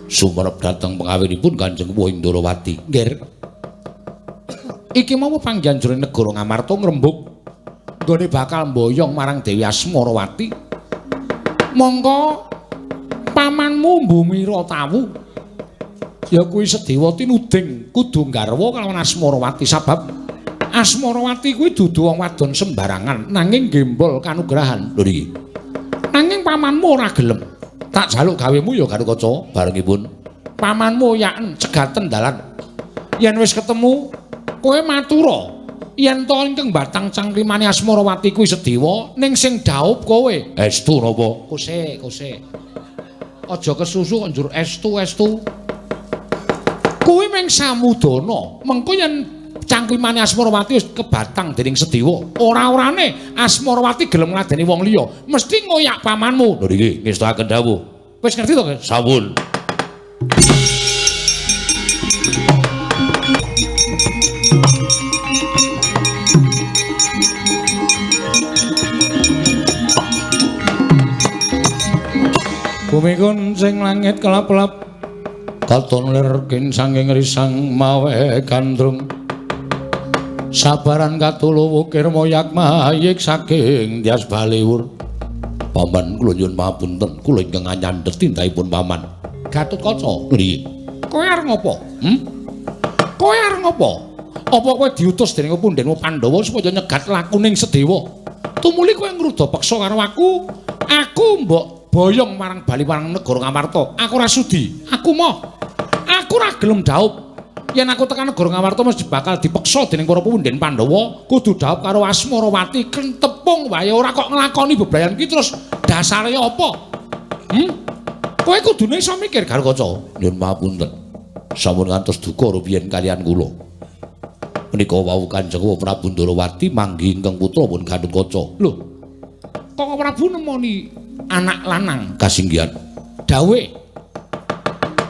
S1: Sumerep dhateng pengawinipun Kanjeng Wuhing Ndorowati.
S2: Nggih. Iki mau pangjanjure negara Ngamarta ngrembug nggone bakal mboyong marang Dewi Asmarawati. Mongko pamanmu Mbumira tawu. Ya kuwi Sedewa tinuding kudu garwa kalawan Asmarawati sabab Asmarawati kuwi dudu wong wadon sembarangan nanging gembol kanugrahan.
S1: Lho niki.
S2: Nanging pamanmu ora gelem. Tak jaluk gawemu ya Gatotkaca.
S1: Barengipun
S2: Pamanmu yaken cegaten dalan. Yen wis ketemu kowe matura yen to ingkang batang cangkrimane Asmarawati kuwi Sedewa ning sing dhaup kowe.
S1: estu napa?
S2: Kose. Aja kesusu kok njur estu. Kuwi meng samudana. Mengko yen cangkrimane Asmarawati wis kebatang dening Sedewa, ora-orane Asmarawati gelem ngladeni wong liya, mesti ngoyak pamanmu.
S1: Lho niki ngestakaken dawuh.
S2: Wis ngerti to, Guys?
S1: Sampun.
S2: Bumi kuncing langit kelap-kelap katon lir kinsanging risang mawe gandrung sabaran katulu wukir moyak mayik saking Tyas Baliwur.
S1: Paman kula nyuwun pangapunten, kula ingkang nyandhet tindakipun paman.
S2: Gatotkaca,
S1: Nggih.
S2: kowe arep ngopo? Kowe arep ngopo? Apa kowe diutus dening pundenmu Pandhawa supaya nyegat lakuning Sedewa? Tumuli kowe ngruda peksa karo aku mbok boyong marang bali marang negara Ngamarta. Aku ora sudi. Aku ora gelem dhaup. Yen aku tekan negara Ngamarta mesti bakal dipeksa dening para punden Pandhawa kudu dhaup karo Asmarawati kentepung wae ora kok nglakoni bebrayan ki terus dasare apa? Kowe kudune iso mikir karo kaca.
S1: Nyuwun pangapunten. Sampun ngantos duka rumiyin kalian kula. Menika wau Kanjeng Prabu Ndorowati manggi ingkang putra pun Gatotkaca.
S2: Lho. Kok Prabu nemoni anak lanang
S1: Kasinggihan.
S2: dawe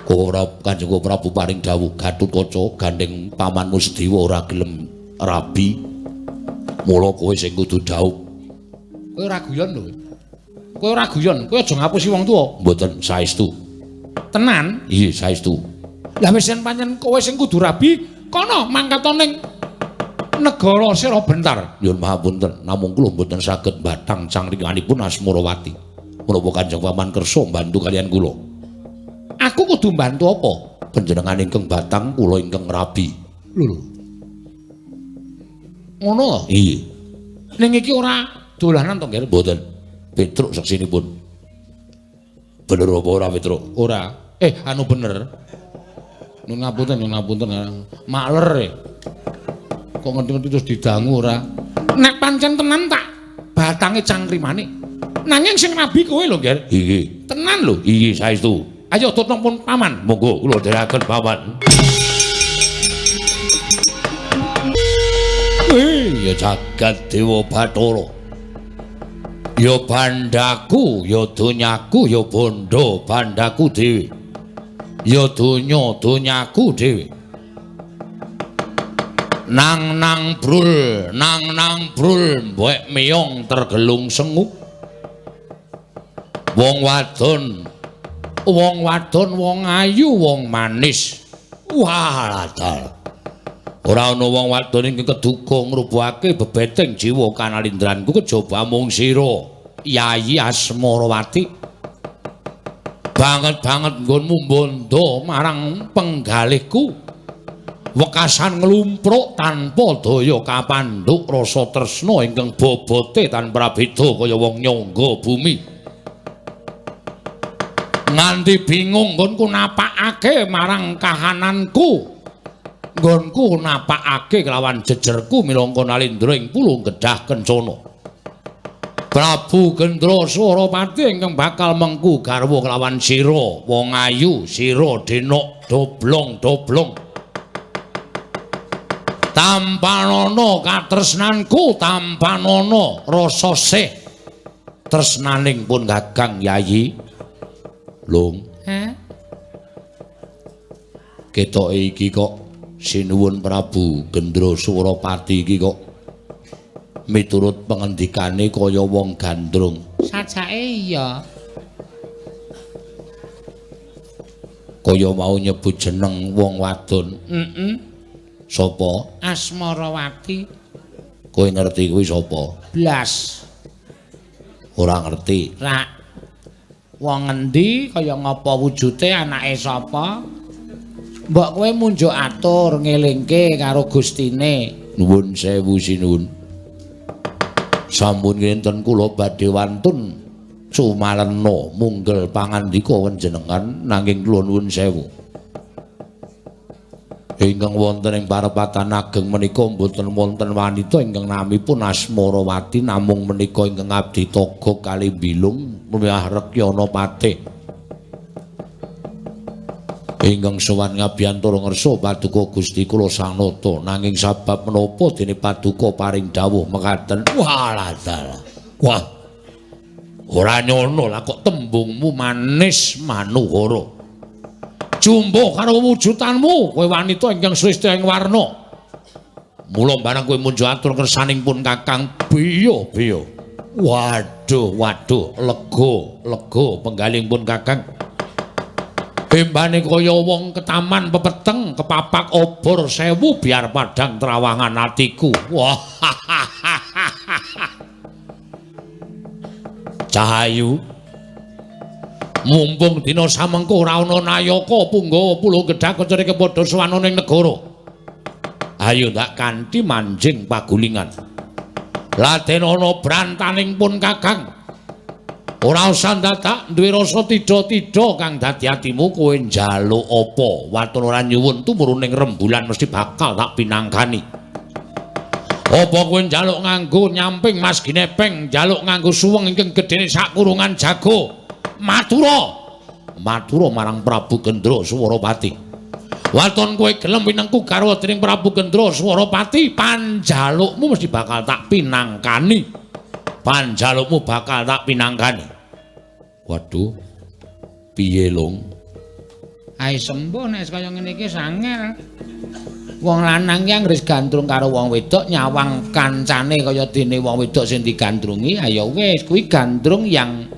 S1: Ora Kanjeng Prabu paring dawuh Gatotkaca gandeng pamanmu Sedewa ora gelem rabi. Mula kowe sing kudu dhaup.
S2: kowe ora guyon lho. Kowe ora guyon, kowe aja ngapusi wong tuwa.
S1: Mboten saestu.
S2: Tenan.
S1: Iya saestu.
S2: Lah wis yen pancen kowe sing kudu rabi, kono mangkat ning negara sira bentar.
S1: Nyuwun pangapunten, namung kula mboten saged batang cangkringanipun Asmarawati. Menapa Kanjeng Paman kersa mbantu kalian kula?
S2: Aku kudu mbantu apa?
S1: Panjenengan ingkang batang, kula ingkang rabi.
S2: Lho. Ngono.
S1: Iya.
S2: Ning iki ora dolanan to, Nger?
S1: Mboten. Petruk saksinipun. Bener apa ora Petruk?
S2: Ora. Anu bener. Nyun ngapunten. Makler. Kok ngerti-ngerti terus didangu ora? Nek pancen tenan tak batange cangkrimane. Nanging sing rabi kowe lho, Nger.
S1: Iya.
S2: Tenan lho.
S1: Iya saestu.
S2: Ayo tutno pun paman.
S1: Monggo kula dherekaken paman. Ya jagat Dewa Bathara. Ya bandhaku, ya donyaku, ya bondo bandhaku dhewe. Ya donya donyaku dhewe. Nang brul, mbok meyong tergelung sengu. Wong wadon, wong ayu, wong manis. Waladal. Ora ana wong wadon ing keduka ngrubuhake bebeteng jiwa kanalindranku kejaba mung sira Yayi Asmarawati. Banget-banget nggonmu bondo marang penggalihku. Wekasan nglumpruk tanpa daya kapandhuk rasa tresna ingkang bobote tanpa beda kaya wong nyangga bumi. Nganti bingung nggonku napakake marang kahananku. Nggonku napakake kelawan jejerku minangka Nalindra ing Pulo Gedhah Kencana. Prabu Gendra Swaropati ingkang bakal mengku garwa kelawan sira wong ayu sira denok doblong-doblong. Tampanana katresnanku tampanana rasa sih tresnaning pun Kakang Yayi. Lung. Ketoke iki kok sinuwun Prabu Gendra Swaropati iki kok miturut pengendikane kaya wong gandrung.
S2: Sajake iya.
S1: Kaya mau nyebut jeneng wong wadon. Sapa?
S2: Asmarawati.
S1: Kowe ngerti kuwi sapa?
S2: Blas.
S1: Ora ngerti.
S2: Rak. Wong endi kaya ngapa wujude anake sapa? Mbok kowe munjuk atur ngelingke karo Gustine.
S1: Nuwun sewu sinuwun. Sampun kinten kula badhe wantun sumalena munggel pangandika panjenengan nanging kula nuwun sewu. Ingkang wonten ing parepatan ageng menika mboten wonten wanita ingkang namipun Asmarawati namung menika ingkang abdi toga kali bilung Mbah Rekyana Patih. Ingkang sowan ngabiyantara ngersa paduka Gusti kula sanata nanging sabab menapa dene paduka paring dawuh mekaten. Walah dalah. Wah. Ora nyono lah kok tembungmu manis manuhara. Jumbo karo wujudanmu kowe wanita ingkang sresti ing warna. Mula barang kowe munjuk atur kersaning pun Kakang biya-biya. Waduh, lega penggaling pun Kakang. Bembane kaya wong ketaman pepeteng kepapak obor 1000 biar padang trawangan atiku. Wah. Cahayu. Mumpung dina samengko ora ana nayaka Punggawa Pulo Gedhah Kencana kepadha sawana ning negara. Ayo tak kanthi manjing pagulingan. Laden ana brantaning pun Kakang. Ora usah dadak duwe rasa tida-tida kang dadi atimu kowe njaluk apa watun ora nyuwun tumuruning rembulan mesti bakal tak pinanggani. Apa kowe njaluk nganggo nyamping Mas Ginepeng, njaluk nganggo suweng ingkang gedene sak kurungan jago. Matura marang Prabu Gendra Swaropati. Watun kowe gelem pinengku garwa dening Prabu Gendra Swaropati, panjalukmu mesti bakal tak pinangkani. Panjalukmu bakal tak pinanggani. Waduh. Piye, Lung?
S2: Ae sembuh nek kaya ngene iki sangel. Wong lanang ki anggere gandrung karo wong wedok nyawang kancane kaya dene wong wedok sing digandrungi, ayo wis kuwi gandrung yang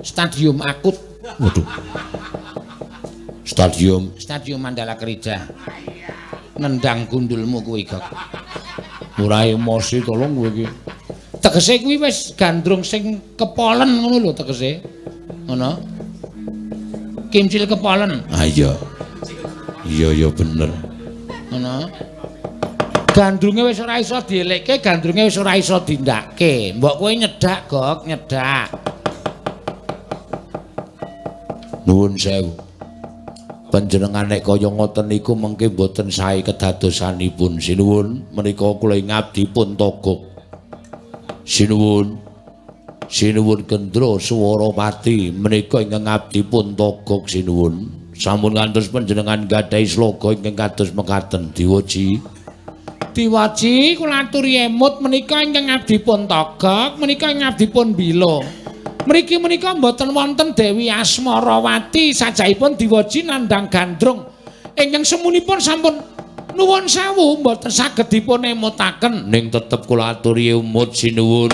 S2: stadium akut.
S1: Waduh. Stadium
S2: Mandala Kerija. Nendang gundulmu kuwi, Gok.
S1: Ora emosi tolong kowe iki.
S2: Tegese kuwi wis gandrung sing kepolen ngono lho tegese. Ngono. Kimcil kepolen.
S1: Ah iya. Iya bener.
S2: Ngono. Gandrunge wis ora iso dielekke, gandrunge wis ora iso dindakke. Mbok kowe nyedak, Gok, nyedak.
S1: Nuwun sewu. Panjenengan nek kaya ngoten niku mengke boten sae kedadosanipun. Sinuwun menika kula ngabdi pun togok. Sinuwun Gendra Swaropati menika ingkang ngabdi pun togok sinuwun. Sampun ngantos panjenengan gadhahi sloga ingkang kados mekaten diwaji.
S2: Diwaji kula aturi emut menika ingkang ngabdi pun togok, menika ngabdi pun bila. Mriki menika mboten wonten Dewi Asmarawati sajahipun diwaji nandhang gandrung. Ingkang semunipun sampun nuwun sewu mboten saged dipun emutaken
S1: ning tetep kula aturi emut sinuwun.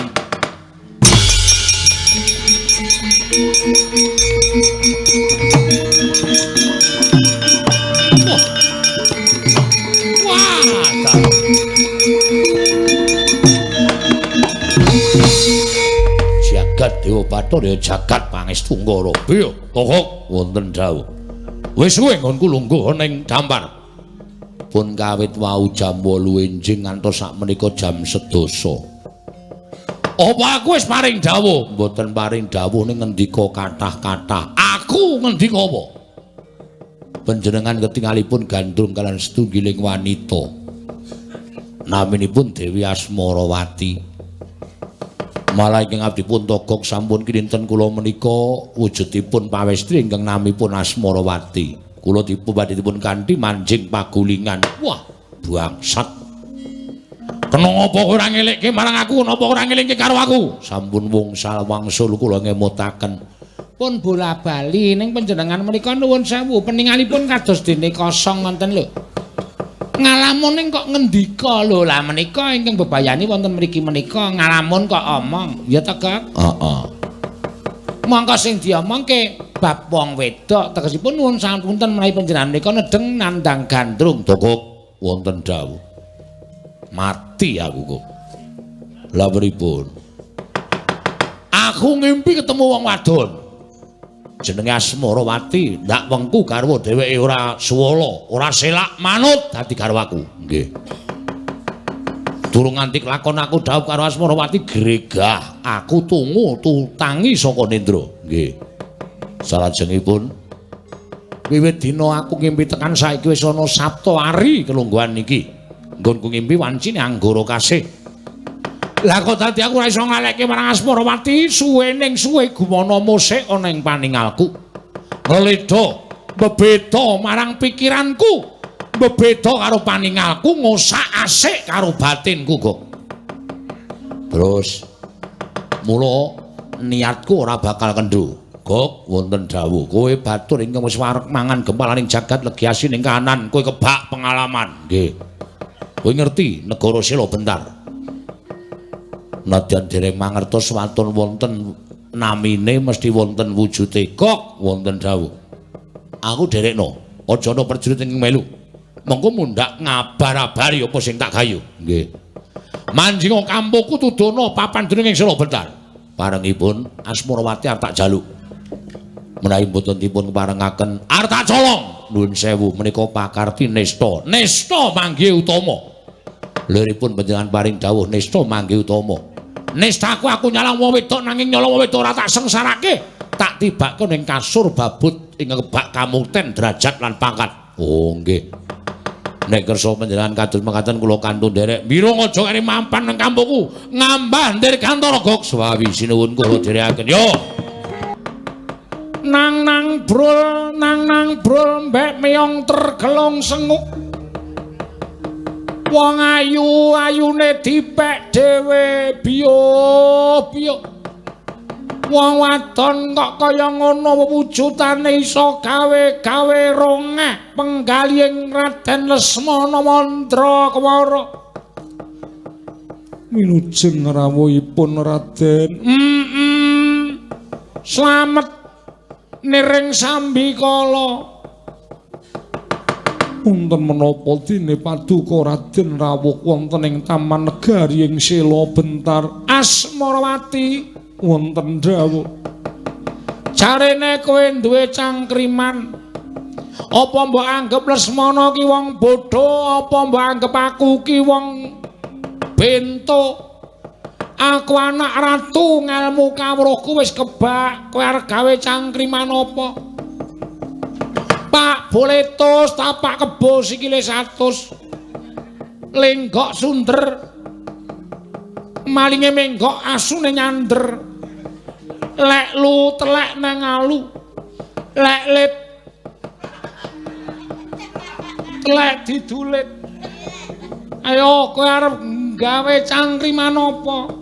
S2: Wah.
S1: Bathara jagat pangestu Nggara. Iya, Kokok wonten dawuh. Wis suwe nggonku lungguh ning dampar. Pun kawit wau jam 8 enjing ngantos sakmenika jam 11. Apa aku wis paring dawuh? Mboten paring dawuh ning ngendika kathah-kathah. Aku ngendika apa? Panjenengan ketingalipun gandrung kalian setunggiling wanita. Naminipun Dewi Asmarawati. Malah ingkang abdi pun togok sampun kinten kula menika wujudipun pawestri ingkang namipun Asmarawati. Kula dipun kanthi manjing pagulingan. Wah, bangsat. Kena apa ora ngelekke marang aku, napa ora ngelingke karo aku? Sampun wangsul kula ngemutaken. Pun bola-bali ning panjenengan menika nuwun sewu peningalipun kados dene kosong ngoten lho. Ngalamun kok ngendika lho lah menika ingkang bebayani wonten mriki menika ngalamun kok omong ya Tegak. Heeh. Mangka sing diomongke bab wong wedok tegesipun nuwun sapunten menawi panjenengan menika nedeng nandang gandrung. Tegak wonten dawuh. Mati aku kok. Lah pripun? Aku ngimpi ketemu wong wadon. Jenenge Asmarawati, ndak wengku garwa dheweke ora suwala, ora selak manut dadi garwa aku. Nggih. Durung nganti lakon aku dawuh karo Asmarawati gregah, aku tungu tutangi saka nendra. Nggih. Salajengipun wiwit dina aku ngimpi tekan saiki wis ana Sabtu ari kelungguhan iki. Nggonku ngimpi wancine anggara kasih. Lah kok dadi aku ora iso ngalekke marang Asmarawati, suwe ning suwe gumana musik ana ing paningalku. Ngledha bebeda marang pikiranku, bebeda karo paningalku, ngosak asik karo batinku kok. Terus mula niatku ora bakal kendho. Kok wonten dawuh, kowe batur ingkang wis wareg mangan gempalaning jagat legiasi ning kanan, kowe kebak pengalaman. Nggih. Kowe ngerti negara Sela Bentar. Nadyan dereng mangertos watun wonten namine mesti wonten wujude. Kok wonten dawuh. Aku derekno, aja ana prajurit ing melu. Mengko mundhak ngabar-abari apa sing tak gayu. Nggih. Manjing kampuku tudono papan dening Sela Bentar. Parengipun Asmarawati arep tak jaluk. Menawi mboten dipun parengaken arep tak colong. Nuwun sewu menika pakarti nesta. Nesta manggih utama. Liripun panjenengan paring dawuh nesta manggih utama. Nestaku aku nyalang wong wedok nanging nyolong wong wedok ora tak sengsarake. Tak tibakke ning kasur babut ing kebak kamuten derajat lan pangkat. Oh nggih. Nek kersa panjenengan kados mekaten kula kantun nderek. Mirung aja kene mampan nang kampungku. Ngambah ndir kantor gok suwi sinuwun kula dherekaken. Yo. Nang brul mbek meyong tergelong senguk. Wong ayu ayune dipek dhewe biyo. Wong wadon kok kaya ngono wujudane iso gawe rongeh penggalihing Raden Lesmana Mandrakwara. Minujeng rawuhipun Raden. Slamet niring sambikala. Wonten menapa dene paduka Raden rawuh wonten ing taman negari ing Sela Bentar. Asmarawati wonten dawuh. Jarene kowe duwe cangkriman. Apa mbok anggap Lesmana ki wong bodho, apa mbok anggap aku ki wong bento? Aku anak ratu ngelmu kawruhku wis kebak. Kowe arep gawe cangkriman apa? Pak boletos tapak kebo sikile 100. Lenggok sunder. Malinge menggok asune nyander. Lek lu telek nang alu. Lek lip telek didulit. Ayo kowe arep gawe cangkriman apa?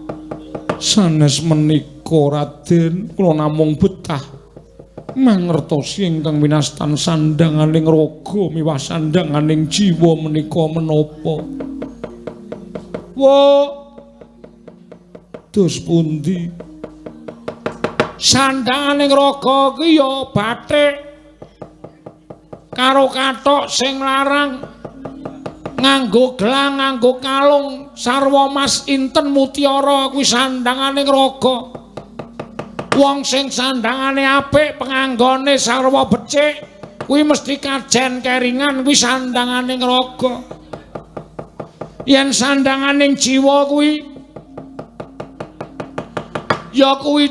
S1: Sanes menika Raden, kula namung betah mangertosi ingkang winastan sandanganing raga miwah sandanganing jiwa menika menapa. Wo dos pundi? Sandanganing raga ki ya bathik karo kathok sing larang nganggo gelang nganggo kalung sarwa mas inten mutiara kuwi sandanganing raga.
S2: Wong sing sandhangane apik penganggone sarwa becik kuwi mesti kajen keringan kuwi sandhangane raga. Yen sandhangane jiwa kuwi ya kuwi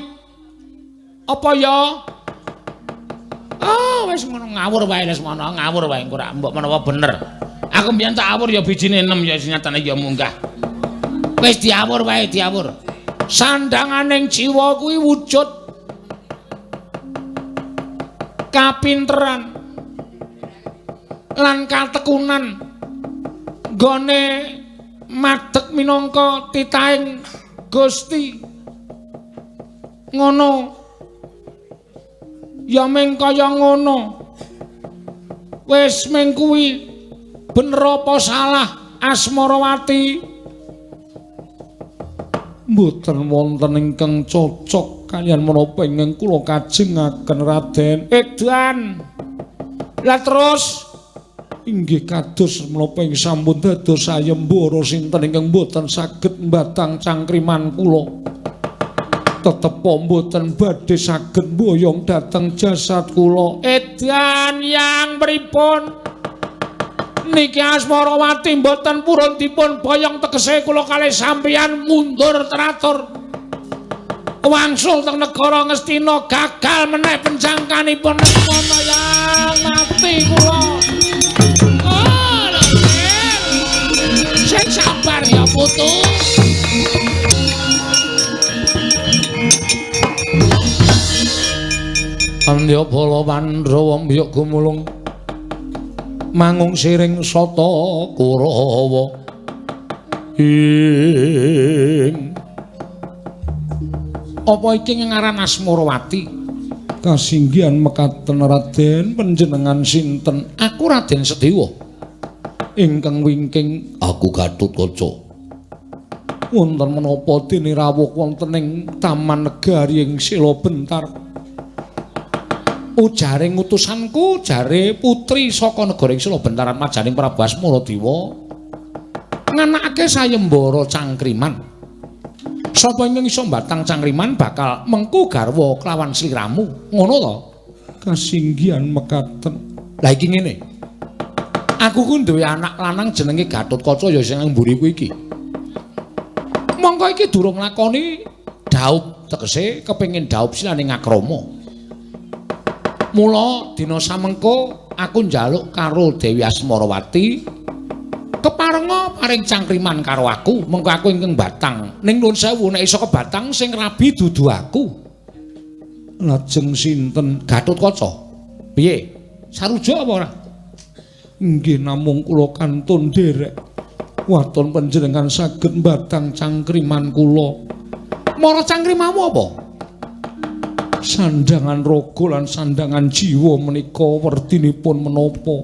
S2: apa ya? Oh, wis ngono ngawur wae Lesmana, ngawur wae engko ra mbok menawa bener. Aku mbiyen tak awur ya bijine 6 ya nyatane ya munggah. Wis diawur wae, diawur. Sandhanganing jiwa kuwi wujud kapinteran lan katekunan gone madeg minangka titahing Gusti. Ngono ya meng kaya ngono. Wis meng kuwi bener apa salah Asmarawati? Mboten wonten ingkang cocok kaliyan menapa ingkang kula kajengaken Raden. Edan. Lah terus inggih kados menapa ing sampun dados sayembara sinten ingkang mboten saged mbatang cangkriman kula. Tetep mboten badhe saged mboyong dhateng jasad kula. Edan yang pripun? Niki Asmarawati mboten purun dipun boyong tegese kula kalih sampeyan mundur teratur. Wangsul teng negara Ngastina gagal meneh penjangkanipun Lesmana yang mati kula. Oh, sing sabar ya putu. Andya bala Pandhawa mbiyok gumulung mangung siring sata Kurawa ing apa iki ngaran Asmarawati kasinggihan mekaten Raden panjenengan sinten? Aku Raden Sedewa ingkang wingking aku Gatotkaca wonten menapa dene rawuh wonten ing Taman Negari ing Sila Bentar. Ujaring utusanku jare putri saka negara ing Sila Bentaran majaning Prabu Asmaradewa nganakake sayembara cangkriman. Sapa ingkang iso mbatang cangkriman bakal mengku garwa kelawan sliramu. Ngono to? Kasinggihan mekaten. Lah iki ngene. Aku ku duwe anak lanang jenenge Gatotkaca ya sing nang mburiku iki. Mongko iki durung lakoni daup tegese kepengin daup silaning akrama. Mula dina samengko aku njaluk karo Dewi Asmarawati keparenga paring cangkriman karo aku, mengko aku ingkang batang. Ning nuwun sewu nek iso kebatang sing rabi dudu aku. Lajeng sinten? Gatotkaca. Piye? Sarujuk apa ora? Nggih namung kula kantun nderek. Waton panjenengan saged batang cangkriman kula. Mara cangkrimamu apa? Sandhangan raga lan sandhangan jiwa menika werdinipun menapa?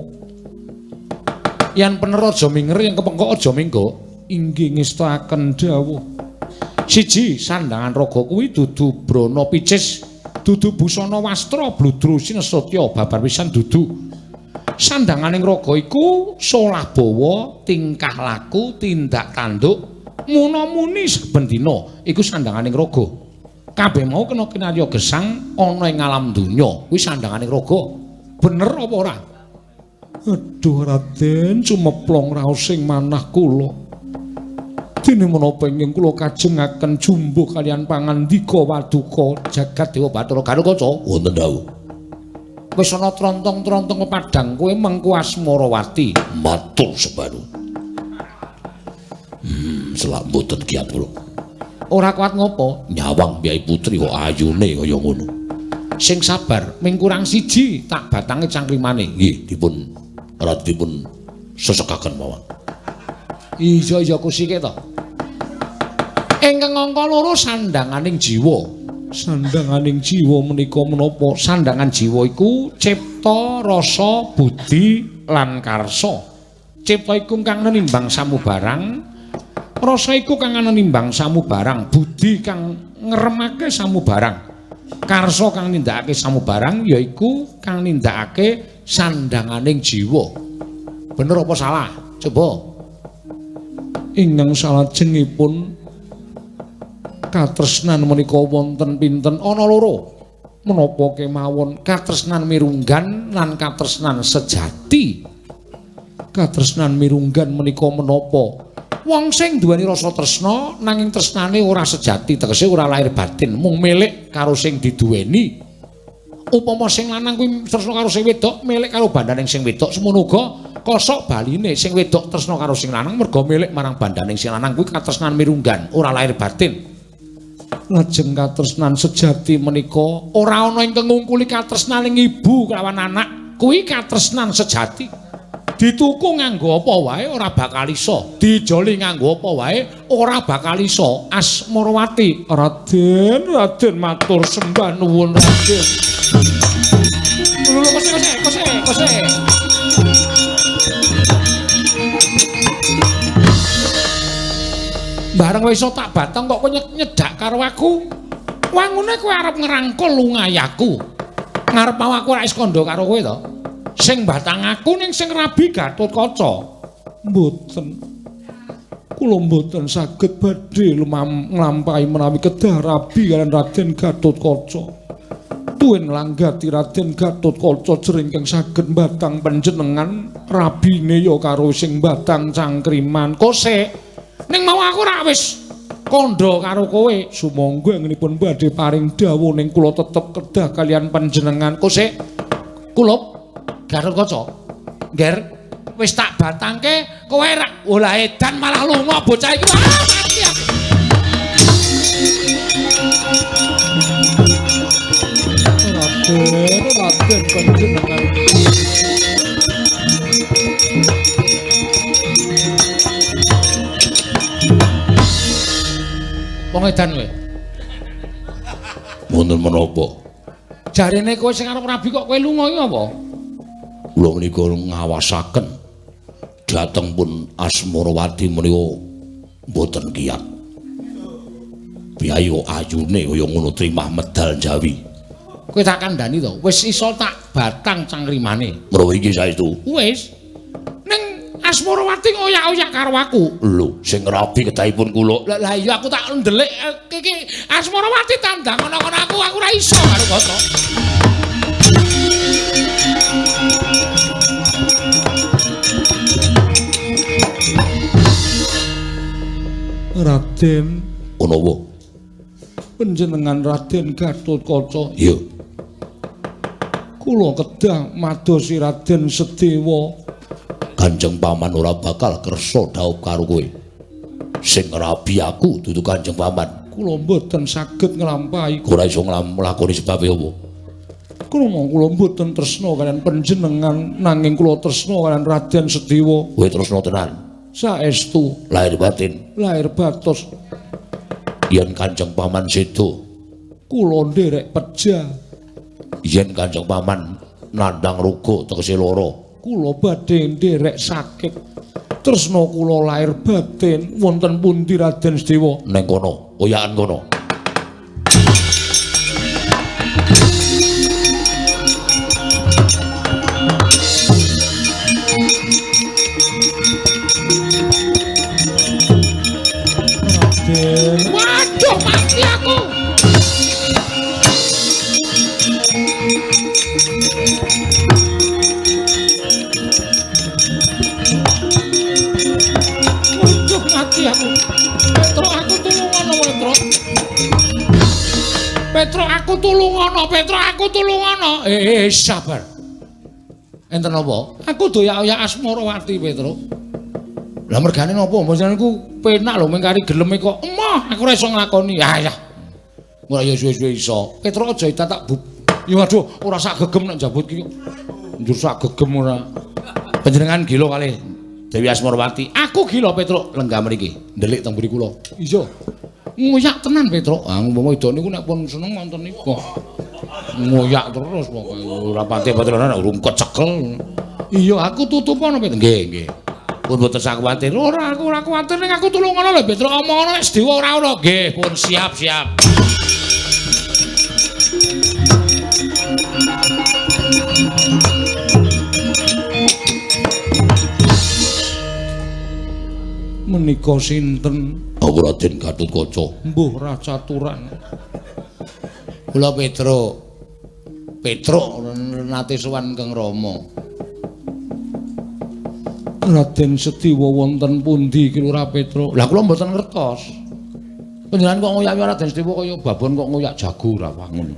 S2: Yen pener aja minger, yen kepengkok aja minggo. Inggih ngestaken dawuh. Siji, sandhangan raga kuwi dudu brana picis, dudu busana wastra bludru sinesotya babar pisan dudu. Sandhanganing raga iku solah bawa, tingkah laku, tindak tanduk, muna-muni saben dina iku sandhanganing raga. Kabeh mau kena kinarya gesang ana ing alam donya kuwi sandhanganing raga. Bener apa ora? Aduh Raden, cumeplong raos sing manah kula. Dene menapa ingkang kula kajengaken jumbuh kalian pangandika waduka jagat Dewa Bathara Gatotkaca wonten dawuh. Wis ana trontong-trontong padhang kowe mengku Asmarawati matur sebaru. Selak mboten kiat kula. Ora kuat ngopo? Nyawang Mbiyai Putri kok ayune kaya ngono. Sing sabar, ming kurang siji tak batange cangkrimane. Nggih, dipun dipun sesekaken mawon. Iya kusike to. Ingkang angka loro sandhanganing jiwa. Sandhanganing jiwa menika menapa? Sandhangan jiwa iku cipta, rasa, budi lan karsa. Cipta iku kang nimbang samubarang. Rasa iku kang ana nimbang samubarang, budi kang ngremake samubarang. Karsa kang nindakake samubarang yaiku kang nindakake sandhanganing jiwa. Bener apa salah? Coba. Ingkang salajengipun katresnan menika wonten pinten ana loro menapa kemawon katresnan mirunggan lan katresnan sejati. Katresnan mirunggan menika menapa wong sing duweni rasa tresna nanging tresnane ora sejati tegese ora lahir batin mung milik karo sing diduweni. Upama sing lanang kuwi tresna karo sing wedok milik karo bandaning sing wedok semono uga kosok baline sing wedok tresna karo sing lanang merga milik marang bandaning sing lanang kuwi katresnan mirunggan ora lahir batin. Lajeng katresnan sejati menika ora ana ing ngungkuli katresnaning ibu kelawan anak kuwi katresnan sejati. Dituku nganggo apa wae ora bakal iso, dijoli nganggo apa wae ora bakal iso. Asmarawati, Raden matur sembah nuwun Raden. Lho kose. Bareng wis iso tak batang kok kowe nyedak karo aku. Wangune kowe arep ngerangkul lungayaku. Ngarep mau aku ora is kandha karo kowe to. Sing batang aku ning sing rabi Gatotkaca. Mboten. Kula mboten saged badhe nglampahi menawi kedah rabi kaliyan Raden Gatotkaca. Tuwin nglanggati Raden Gatotkaca jering kang saged batang panjenengan rabine ya karo sing batang cangkriman. Kose ning mau aku ora wis kandha karo kowe. Sumangga ngenipun badhe paring dawuh ning kula tetep kedah kaliyan panjenengan. Kose kula Gatotkaca, Nger, wis tak batangke, kowe rak olah edan malah lunga bocah iki. Mati aku. Raden panjenengan. Wong edan kowe.
S1: Wonten menapa?
S2: Jarene kowe sing arep rabi kok kowe lunga iki apa?
S1: Kula menika ngawasaken dhateng pun Asmarawati menika mboten kiyat. Biayo ayune kaya ngono trimah medal Jawi.
S2: Kowe tak kandhani to, wis iso tak batang cangkrimane.
S1: Menawa iki saestu.
S2: Wis. Ning Asmarawati ngoyak-oyak karo aku.
S1: Lho, sing rabi kedahipun kula.
S2: Lah iya aku tak ndelik iki Asmarawati tandang ngono-ngono aku ora iso karo kono. Raden
S1: Onowo.
S2: Panjenengan Raden Gatotkaca.
S1: Iya.
S2: Kula kedah madosi Raden Sedewa.
S1: Kanjeng Paman ora bakal kersa dhaup karo kowe. Sing rabi aku dudu Kanjeng Paman.
S2: Kula mboten saged nglampahi.
S1: Ora iso nglakoni sebab apa?
S2: Krana kula mboten tresna kaliyan panjenengan nanging kula tresna kaliyan Raden Sedewa.
S1: Kowe tresna tenan.
S2: Saestu
S1: Lahir batin.
S2: lahir batos
S1: Yen Kanjeng Paman sedo,
S2: kula nderek peja.
S1: yen Kanjeng Paman nandhang ruga tegese lara,
S2: Kula badhe nderek sakit. Tresna kula lahir batin wonten pundi Raden Sedewa?
S1: ning kono, oyakan kono.
S2: Waduh, mati aku. Waduh, mati aku. Petro, aku tulungono, Petro. Petro, aku tulungono, Petro, aku tulungono. Sabar. Enten apa? Aku doyak-oyak Asmarawati, Petro. Lah mergane napa? Mboten niku penak lho mengkari geleme kok. Emoh, aku ora iso nglakoni. Ah ya. Ora ya suwe-suwe iso. Petro aja tak bub. Ya aduh, ora sak gegem nek njabut ki. Njur sak gegem ora. Panjenengan gila kalih Dewi Asmarawati. Aku gila Petro lenggah mriki. Ndelik teng mburi kula. Iya. Ngoyak tenan Petro. Ah umpama wedok niku nek pun seneng wonten niku. Ngoyak terus pokoke ora pati patronan urung kecekel. Iya, aku tutupono Petro. Nggih, nggih. Pun boten sak kuwatir. Ora, aku ora kuwatir ning aku tulungono lho, Petro. Omongono nek Sedewa ora ono. Nggih, pun siap-siap. menika sinten?
S1: Aku Raden Gatotkaca.
S2: Mbuh racaturan.
S1: Kula Petruk nate sowan Kang Rama.
S2: Raden Setiwa wonten pundi Ki Lurah Petruk?
S1: Lah kula mboten ngertos. Panjenengan kok ngoyak Raden Setiwa kaya babon kok ngoyak jago ra wangun.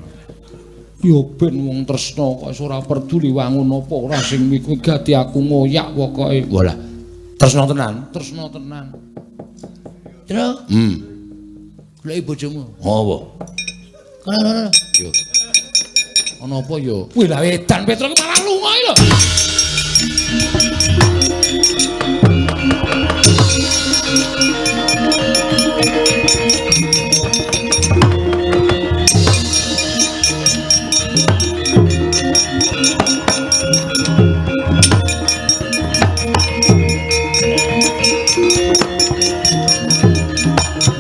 S2: Ya ben wong tresna kok ora peduli wangun apa ora sing migati aku ngoyak pokoke.
S1: Walah. Tresna tenan.
S2: Tresna tenan.
S1: Tru? Goleki bojomu. Apa? Kana. Yo. Ana apa yo?
S2: Wih lah edan Petruk malah lunga iki lho.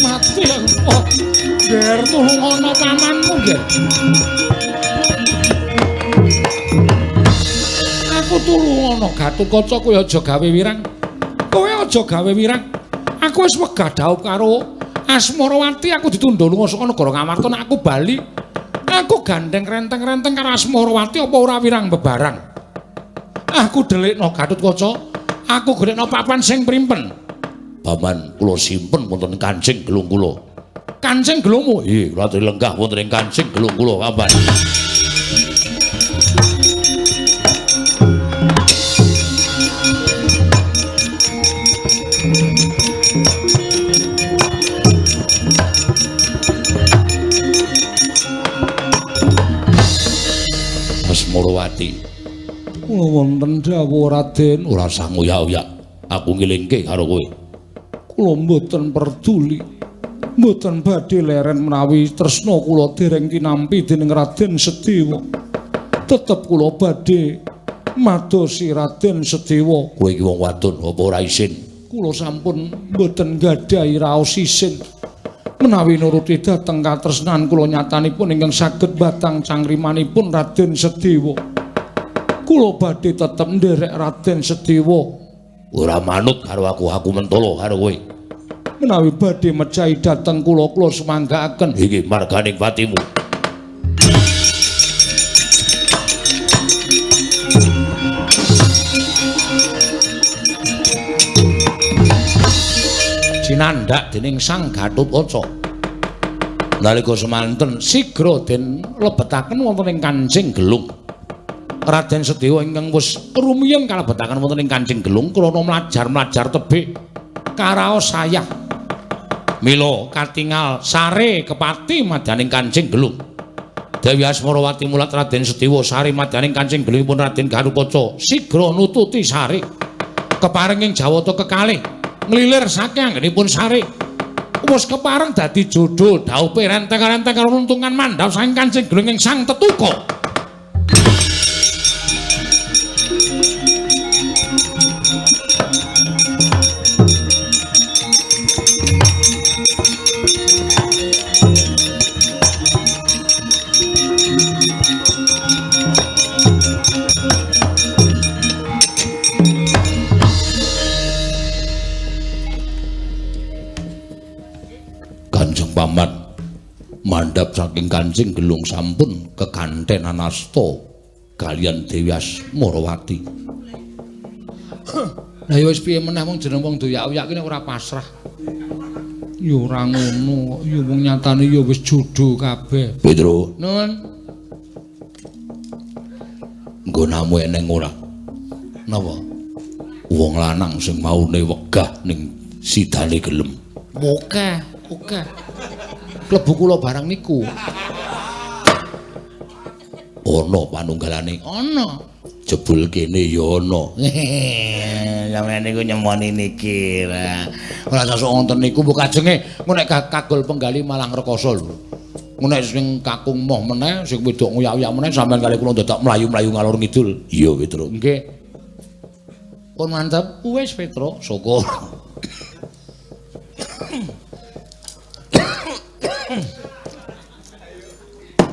S2: Mati aku. Ger tulung ana pamanmu nggih. Aku tulung ana Gatotkaca kowe aja gawe wirang. Kowe aja gawe wirang. Aku wis wegah dhaup karo Asmarawati, aku ditundha lunga saka negara Ngamarta nek aku bali. Aku gandeng renteng-renteng karo Asmarawati apa ora wirang bebarang. Aku delikno Gatotkaca, aku golekno papan sing primpen.
S1: Paman kula simpen wonten Kancing Gelung kula.
S2: Kancing gelungmu?
S1: Nggih, kula lenggah wonten ing Kancing Gelung kula paman. Asmarawati.
S2: Kula wonten dawuh Raden,
S1: Ora usah ngoyak-oyak. Aku ngilingke karo kowe.
S2: kula mboten peduli. Mboten badhe leren menawi tresna kula dereng kinampi dening Raden Setiwa. Tetep kula badhe madosi Raden Setiwa.
S1: Kowe iki wong wadon apa ora isin?
S2: Kula sampun mboten gadhahi raos isin. Menawi nuruti dhateng katresnan kula nyatanipun ingkang saged batang cangrimanipun Raden Setiwa. Kula badhe tetep nderek Raden Setiwa.
S1: Ora manut karo aku mentolo karo kowe.
S2: Menawi badhe mejahi dhateng kula semanggaaken.
S1: Iki marganing patimu.
S2: Sinandhak dening Sang Gatotkaca. Nalika semanten sigra den lebetaken wonten ing Kancing Gelung. Raden Setiwa ingkang wis rumiyin kalebetaken wonten ing Kancing Gelung krana mlajar tebih karaos sayah. Mila katingal sare kepati madyaning Kancing Gelung. Dewi Asmarawati mulat Raden Setiwa sare madyaning Kancing Gelungipun Raden Gatotkaca sigra nututi sare. Keparinging jawata kekalih nglilir saking anggenipun sare. Wis kepareng dadi jodho dhaupe renteng-renteng karo nuntungan mandhap saking Kancing Gelung ing Sang Tetuka.
S1: Paman mandhap saking Kancing Gelung sampun kekanthenan asta kaliyan Dewi Asmarawati.
S2: Lah ya wis piye meneh wong jeneng wong doyak-oyak ki nek ora pasrah. Ya ora ngono, ya wong nyatane ya wis jodho kabeh.
S1: Pedro,
S2: Nun.
S1: nggonamu eneng ora?
S2: Napa?
S1: Wong lanang sing maune wegah ning sidane gelem.
S2: Oke. Klebu kula barang niku.
S1: Ana panunggalane.
S2: Ana.
S1: Jebul kene ya ana.
S2: Sampeyan niku nyemoni niki. Ora sesuk wonten niku mbok kajenge engko nek kagol penggali malang rekoso lho. Engko nek sing kakung moh meneh sing wedok nguyak-uyak meneh sampeyan kali kula dadak mlayu-mlayu ngalor ngidul.
S1: Iya, Petro.
S2: Nggih. Pun mantep. Wis Petro, syukur.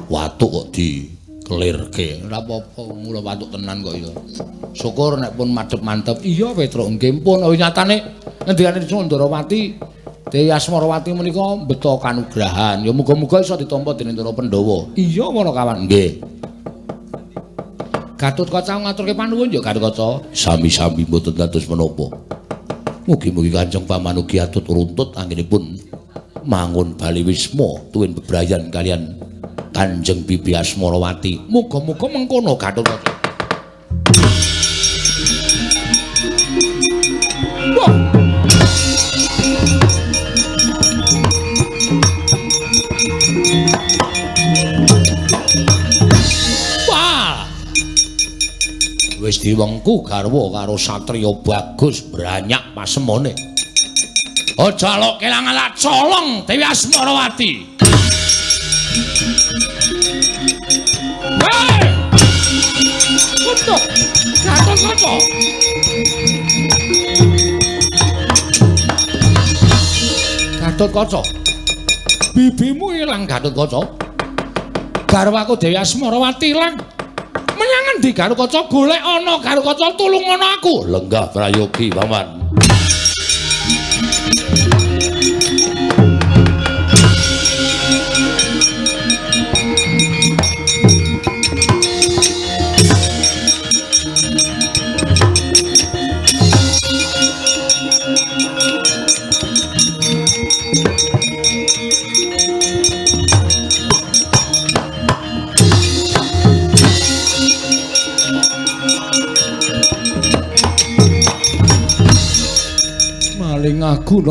S1: Watuk kok dikelirke.
S2: Ora apa-apa, mula watuk tenan kok ya. Syukur nek pun madhep mantep. Iya Petro, nggih pun. Oh nyatane
S1: Ngendikane Ndrawati, Dewi Asmarawati menika mbeta kanugrahan. Ya muga-muga iso ditampa dening Ndara Pandhawa. Iya para kawan. Nggih. Gatotkaca ngaturke panuwun ya Gatotkaca. Sami-sami mboten kados menapa. Mugi-mugi Kanjeng Pamanugi atut runtut anggenipun mangun bali wisma tuwin bebrayan kalian Kanjeng Bibi Asmarawati. Muga-muga mengkono Gatotkaca. Wis diwengku garwa karo satriya bagus branyak pasemone. Aja lok kelangan lak colong Dewi Asmarawati. Hei! Utuh, Gatotkaca. Gatotkaca. Bibimu ilang Gatotkaca. Garwaku Dewi Asmarawati ilang. Menyang endi Gatotkaca golek ana Gatotkaca tulung ana aku. Lenggah prayogi Paman. Maling aku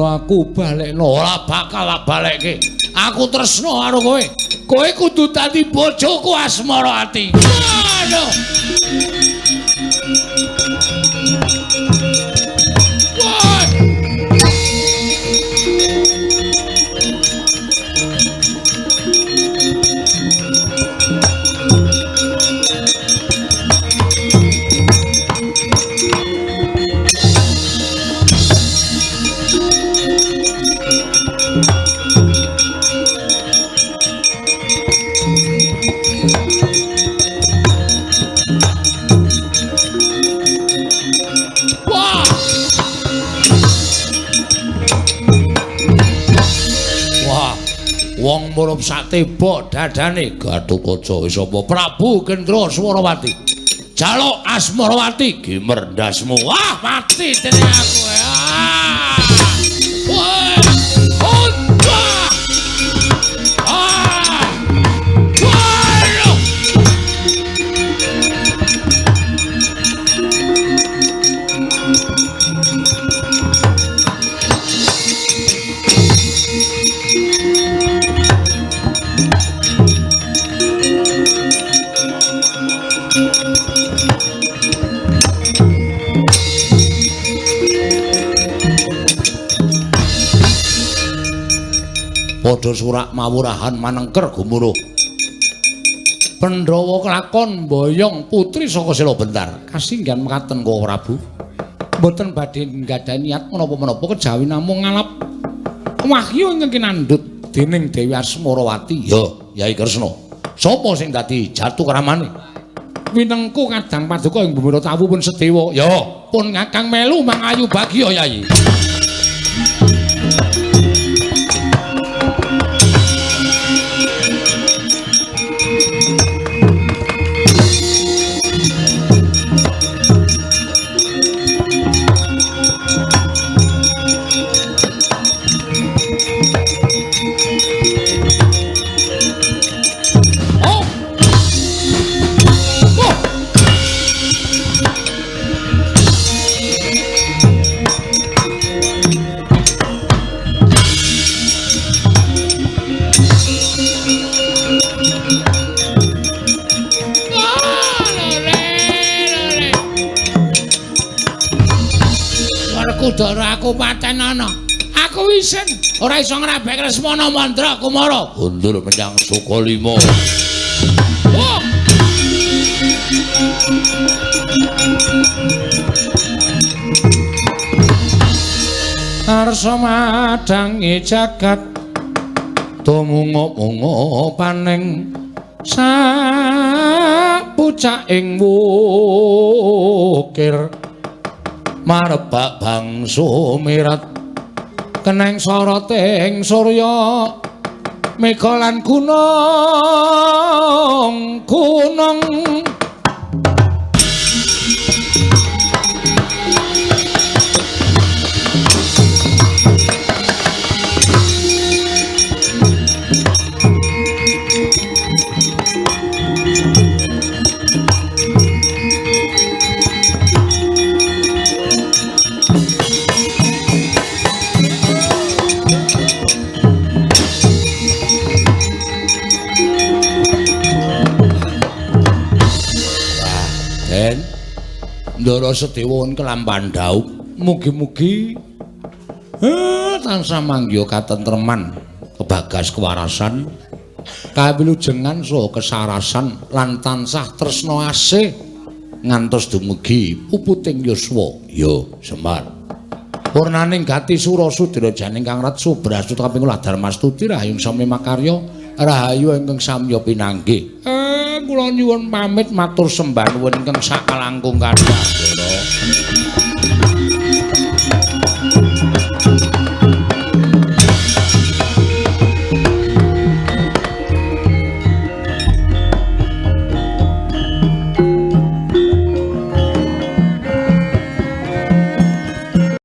S1: balekno ora bakal balekke. Aku tresno karo kowe. Kowe kudu dadi bojoku Asmarawati. Aduh. Wong murup sak tembok dadane Gatotkaca wis apa Prabu Gendra Swarawati. Jaluk Asmarawati gimer ndasmu. Wah, mati dening aku. Wah! Padha surak mawurahan manengker gumuruh. Pandhawa kelakon mboyong putri saka Sela Bentar. Kasinggan mekaten kok Prabu. Mboten badhe nggadahi niat menapa-menapa kejawi namung ngalap wahyu ingkang kinandhut dening Dewi Asmarawati. Ya, Yai Kresna. Sapa sing dadi jatu kramane? Winengku kadang paduka ing Bumi Tawu pun sedewa. Ya, pun ngakang melu mangayu bagya Yai. Dara aku paten ana. Aku isin ora iso ngrabek Lesmana Mandra Kumara. Undur menyang Sukalima. Oh! Arsa madangi jagat tumungo-mungo paning sapucaking wukir
S2: marebak bangsa mirat keneng soroting surya mega lan gunung Ndara Sedewa kelampan daup mugi-mugi tansah manggiya katentreman kebagas kewarasan kawilujengan saha kesarasan lan tansah tresna asih ngantos dumugi puputing yuswa ya Semar purnaning gati Surasudra janing Kang Rat Subrasut kaping Darmastuti rahayu sami makarya rahayu ingkang samya pinanggih kula nyuwun pamit matur sembah nuwun ingkang sakalangkung kadang